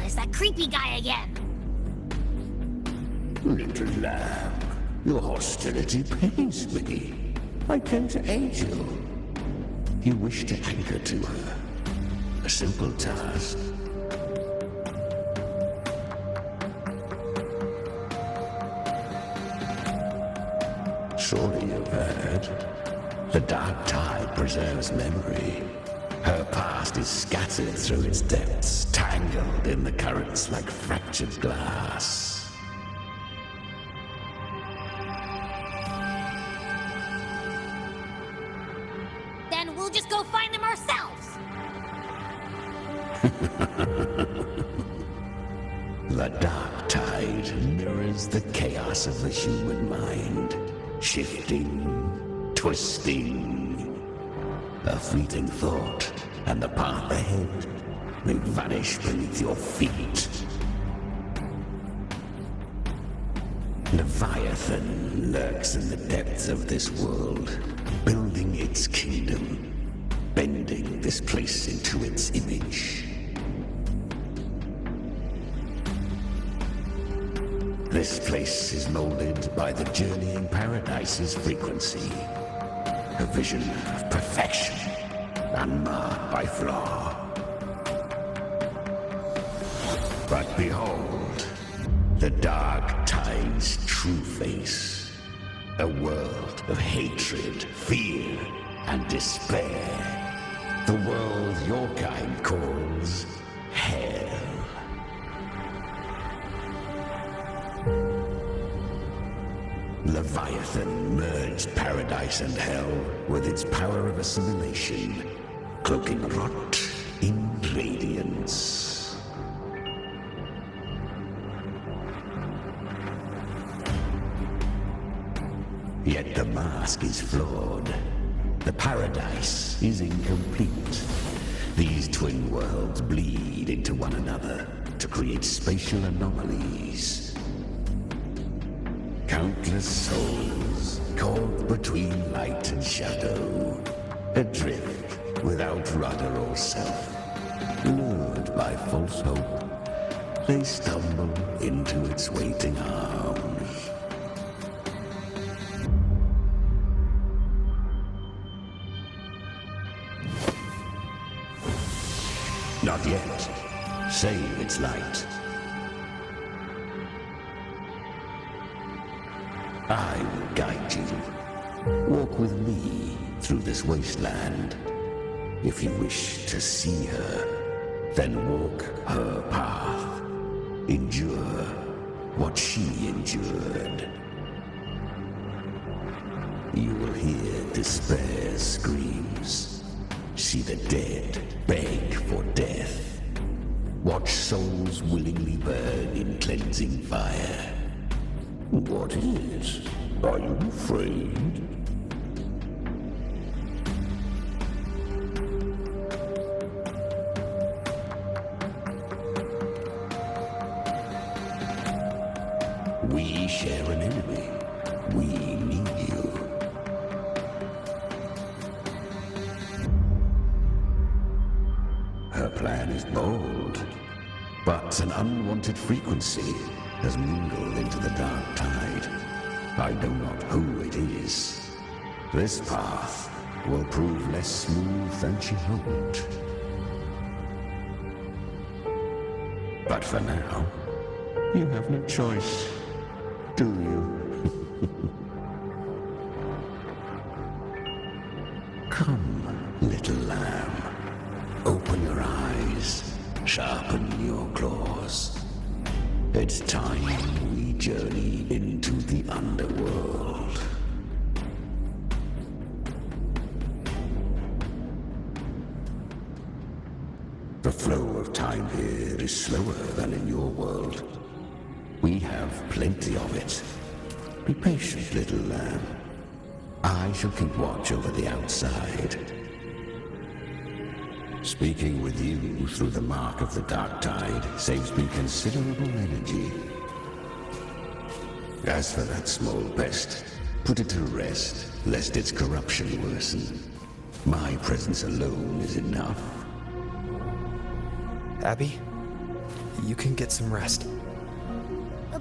It's that creepy guy again. Little lamb, your hostility pains me. I came to aid you. You wish to anchor to her. A simple task. Surely you've heard. The Dark Tide preserves memory. Her past is scattered through its depths, tangled in the currents like fractured glass. Then we'll just go find them ourselves. The Dark Tide mirrors the chaos of the human mind, shifting, twisting. A fleeting thought, and the path ahead may vanish beneath your feet. Leviathan lurks in the depths of this world, building its kingdom, bending this place into its image. This place is molded by the journeying paradise's frequency. A vision of perfection, unmarred by flaw. But behold, the Dark Tide's true face. A world of hatred, fear, and despair. The world your kind calls hell. Leviathan merged paradise and hell with its power of assimilation, cloaking rot in radiance. Yet the mask is flawed. The paradise is incomplete. These twin worlds bleed into one another to create spatial anomalies. Countless souls caught between light and shadow, adrift without rudder or self, lured by false hope, they stumble into its waiting arms. Not yet. Save its light. I will guide you. Walk with me through this wasteland. If you wish to see her, then walk her path. Endure what she endured. You will hear despair's screams. See the dead beg for death. Watch souls willingly burn in cleansing fire. What is? Are you afraid? We share an enemy. We need you. Her plan is bold, but an unwanted frequency has mingled into the dark tide. I know not who it is. This path will prove less smooth than she hoped. But for now, you have no choice, do you? Come, little lamb. Open your eyes, sharpen your claws. It's time we journey into the underworld. The flow of time here is slower than in your world. We have plenty of it. Be patient, little lamb. I shall keep watch over the outside. Speaking with you through the mark of the dark tide saves me considerable energy. As for that small pest, put it to rest, lest its corruption worsen. My presence alone is enough. Abby, you can get some rest.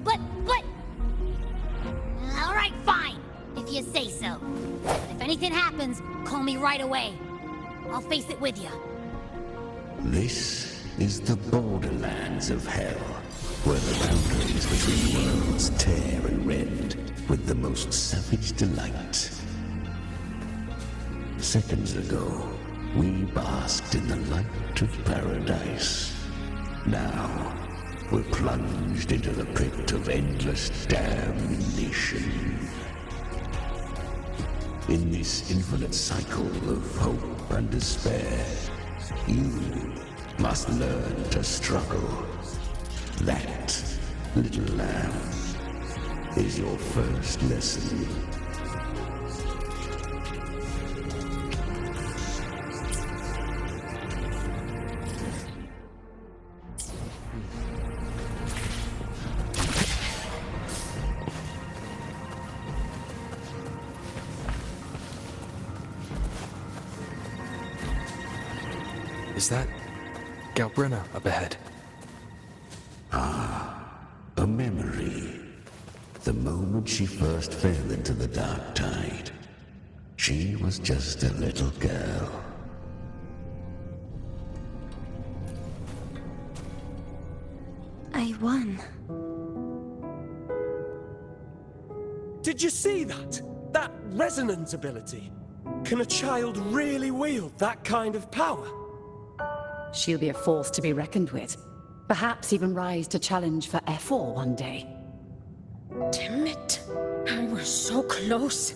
But... All right, fine, if you say so. If anything happens, call me right away. I'll face it with you. This is the borderlands of hell, where the boundaries between worlds tear and rend with the most savage delight. Seconds ago, we basked in the light of paradise. Now, we're plunged into the pit of endless damnation. In this infinite cycle of hope and despair, you must learn to struggle. That, little lamb, is your first lesson. Is that Galbrenna up ahead? A memory. The moment she first fell into the dark tide, she was just a little girl. I won. Did you see that? That resonance ability? Can a child really wield that kind of power? She'll be a force to be reckoned with. Perhaps even rise to challenge for F4 one day. Damn it. I was so close.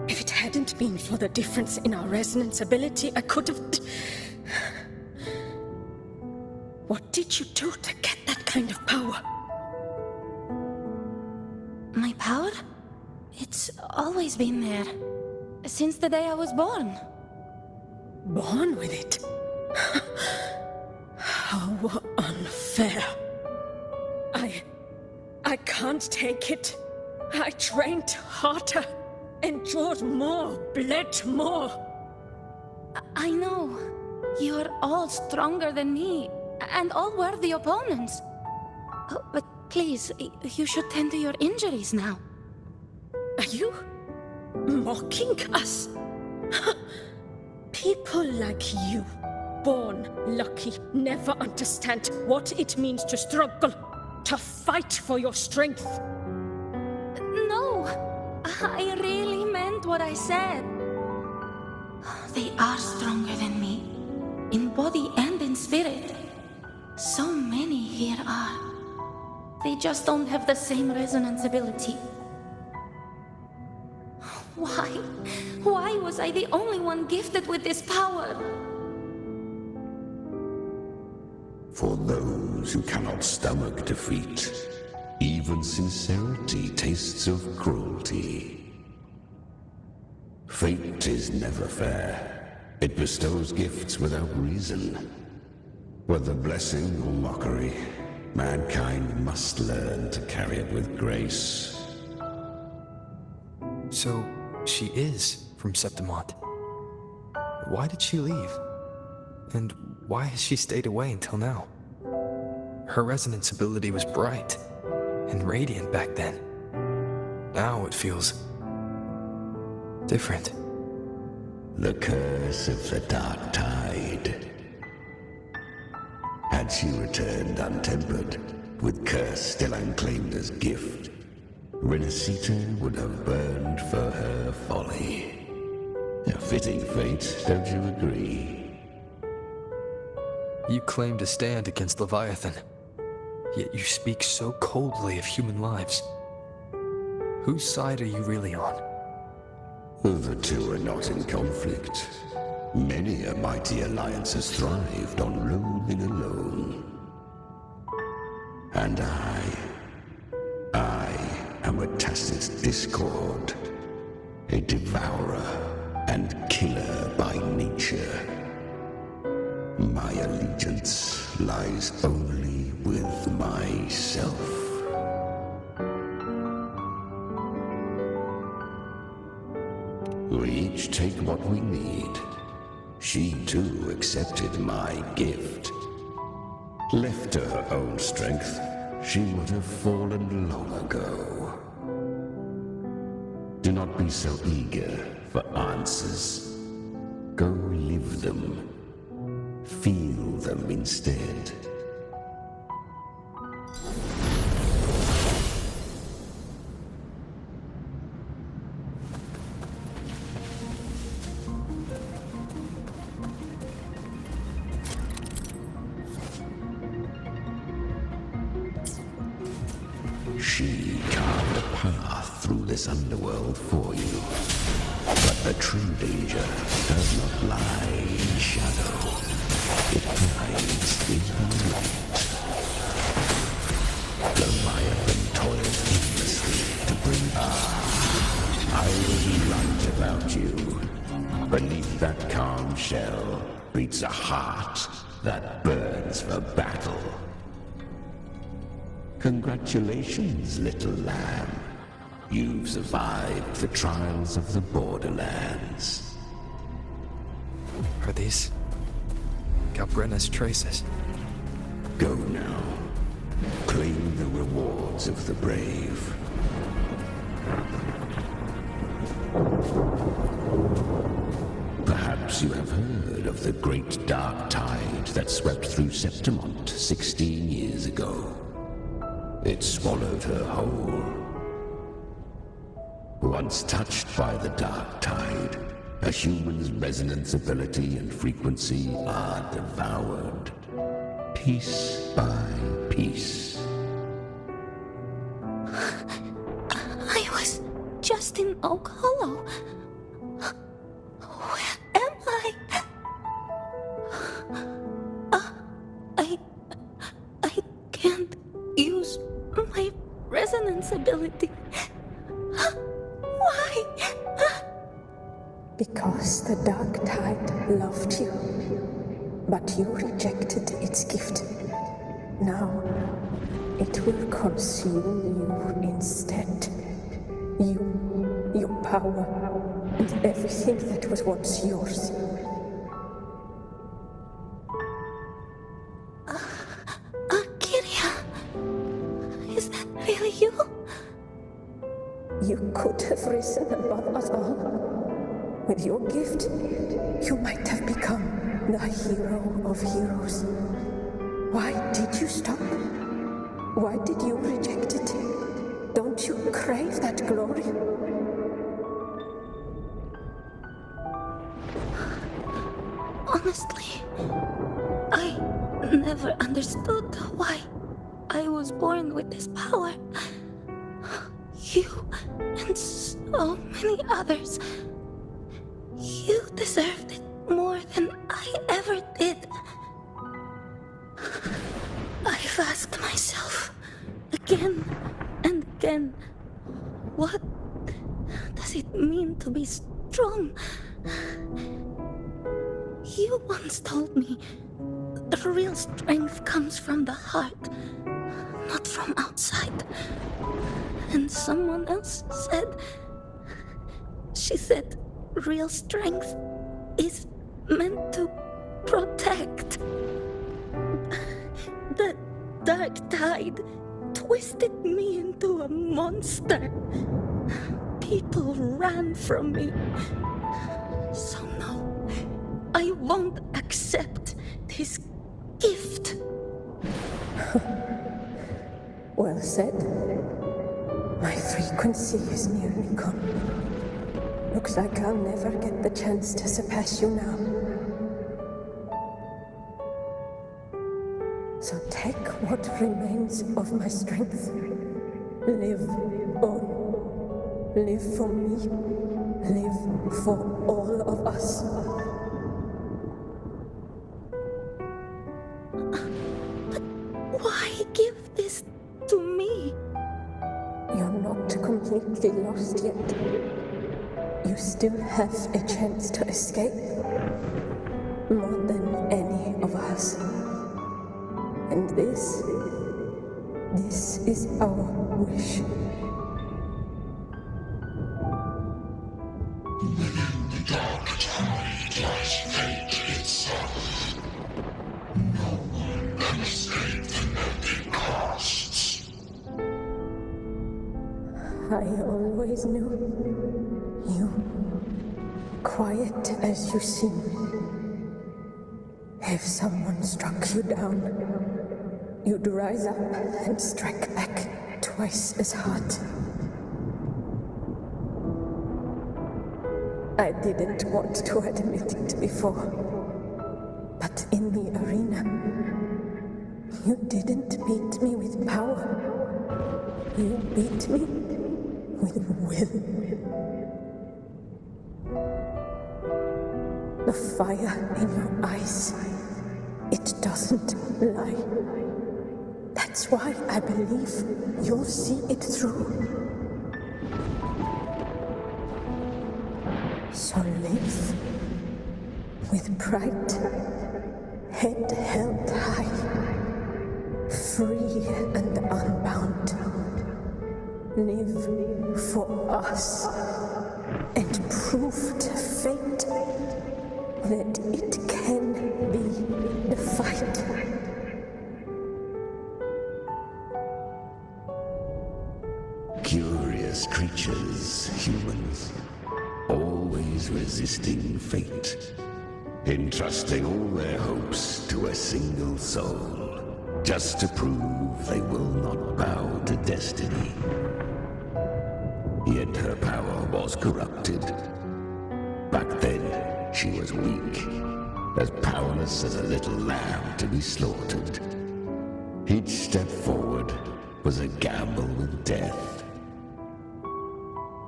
If it hadn't been for the difference in our resonance ability, I could have... What did you do to get that kind of power? My power? It's always been there. since the day I was born. Born with it? How unfair. I can't take it. I trained harder, endured more, bled more. I know. You're all stronger than me, and all worthy opponents. But please, you should tend to your injuries now. Are you mocking us? People like you, born lucky, never understand what it means to struggle, to fight for your strength. No, I really meant what I said. They are stronger than me, in body and in spirit. So many here are. They just don't have the same resonance ability. Why? Why was I the only one gifted with this power? For those who cannot stomach defeat, even sincerity tastes of cruelty. Fate is never fair. It bestows gifts without reason. Whether blessing or mockery, mankind must learn to carry it with grace. So, she is from Septimont. Why did she leave? And why has she stayed away until now? Her resonance ability was bright and radiant back then. Now it feels different. The curse of the Dark Tide. Had she returned untempered, with curse still unclaimed as gift, Rinascita would have burned for her folly. A fitting fate, don't you agree? You claim to stand against Leviathan, yet you speak so coldly of human lives. Whose side are you really on? The two are not in conflict. Many a mighty alliance has thrived on roaming alone. And I am a tacit discord, a devourer and killer by nature. My allegiance lies only with myself. We each take what we need. She too accepted my gift. Left to her own strength, she would have fallen long ago. Do not be so eager for answers. Go live them. Feel them instead. She carved a path through this underworld for you. But the true danger does not lie in shadow. It hides in the light. Leviathan toiled endlessly to bring I was right about you. Beneath that calm shell beats a heart that burns for battle. Congratulations, little lamb. You've survived the trials of the Borderlands. Are these Galbrenna's traces? Go now. Claim the rewards of the brave. Perhaps you have heard of the great dark tide that swept through Septimont 16 years ago. It swallowed her whole. Once touched by the dark tide, a human's resonance ability and frequency are devoured, piece by piece. I was just in Oak Hollow. Where am I? I can't use my resonance ability. Why? Because the Dark Tide loved you, but you rejected its gift. Now, it will consume you instead. You, your power, and everything that was once yours. Is that really you? You could have risen above us all. With your gift, you might have become the hero of heroes. Why did you stop? Why did you reject it? Don't you crave that glory? Honestly, I never understood why I was born with this power. You and so many others. You deserved it more than I ever did. I've asked myself again and again, what does it mean to be strong? You once told me the real strength comes from the heart, not from outside. And someone else said, she said, real strength is meant to protect. The Dark Tide twisted me into a monster. People ran from me. So no, I won't accept this gift. Well said. My frequency is nearly gone. Looks like I'll never get the chance to surpass you now. So take what remains of my strength. Live on. Live for me. Live for all of us. But why give this to me? You're not completely lost yet. You still have a chance to escape. More than any of us. And this is our wish. Within the Dark Tide lies fate itself. No one can escape the melting costs. I always knew you, quiet as you seem. If someone struck you down, you'd rise up and strike back twice as hard. I didn't want to admit it before, but in the arena, you didn't beat me with power. You beat me with will. The fire in your eyes, it doesn't lie. That's why I believe you'll see it through. So live with pride, head held high, free and unbound. Live for us and prove to fate that it can be defied. Curious creatures, humans, always resisting fate, entrusting all their hopes to a single soul, just to prove they will not bow to destiny. Yet her power was corrupted. Back then, she was weak, as powerless as a little lamb to be slaughtered. Each step forward was a gamble with death.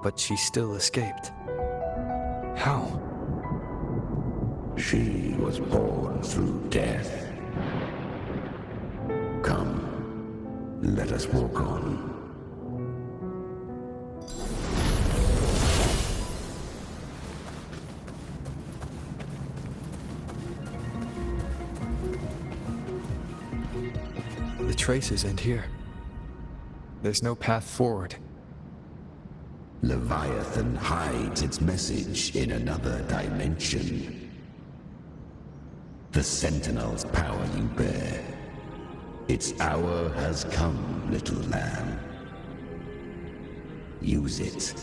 But she still escaped. How? She was born through death. Come, let us walk on. The traces end here. There's no path forward. Leviathan hides its message in another dimension. The Sentinel's power you bear. Its hour has come, little lamb. Use it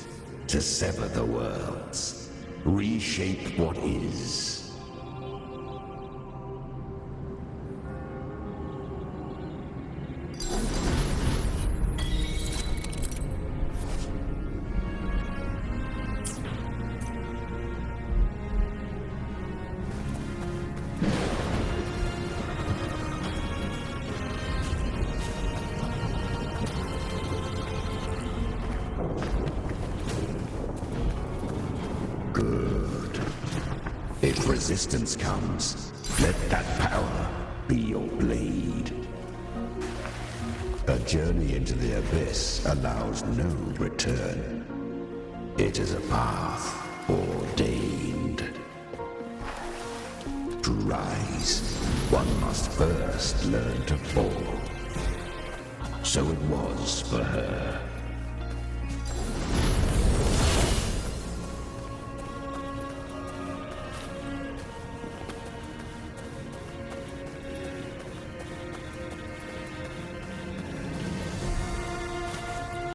to sever the worlds, reshape what is. If resistance comes, let that power be your blade. A journey into the abyss allows no return. It is a path ordained. To rise, one must first learn to fall. So it was for her.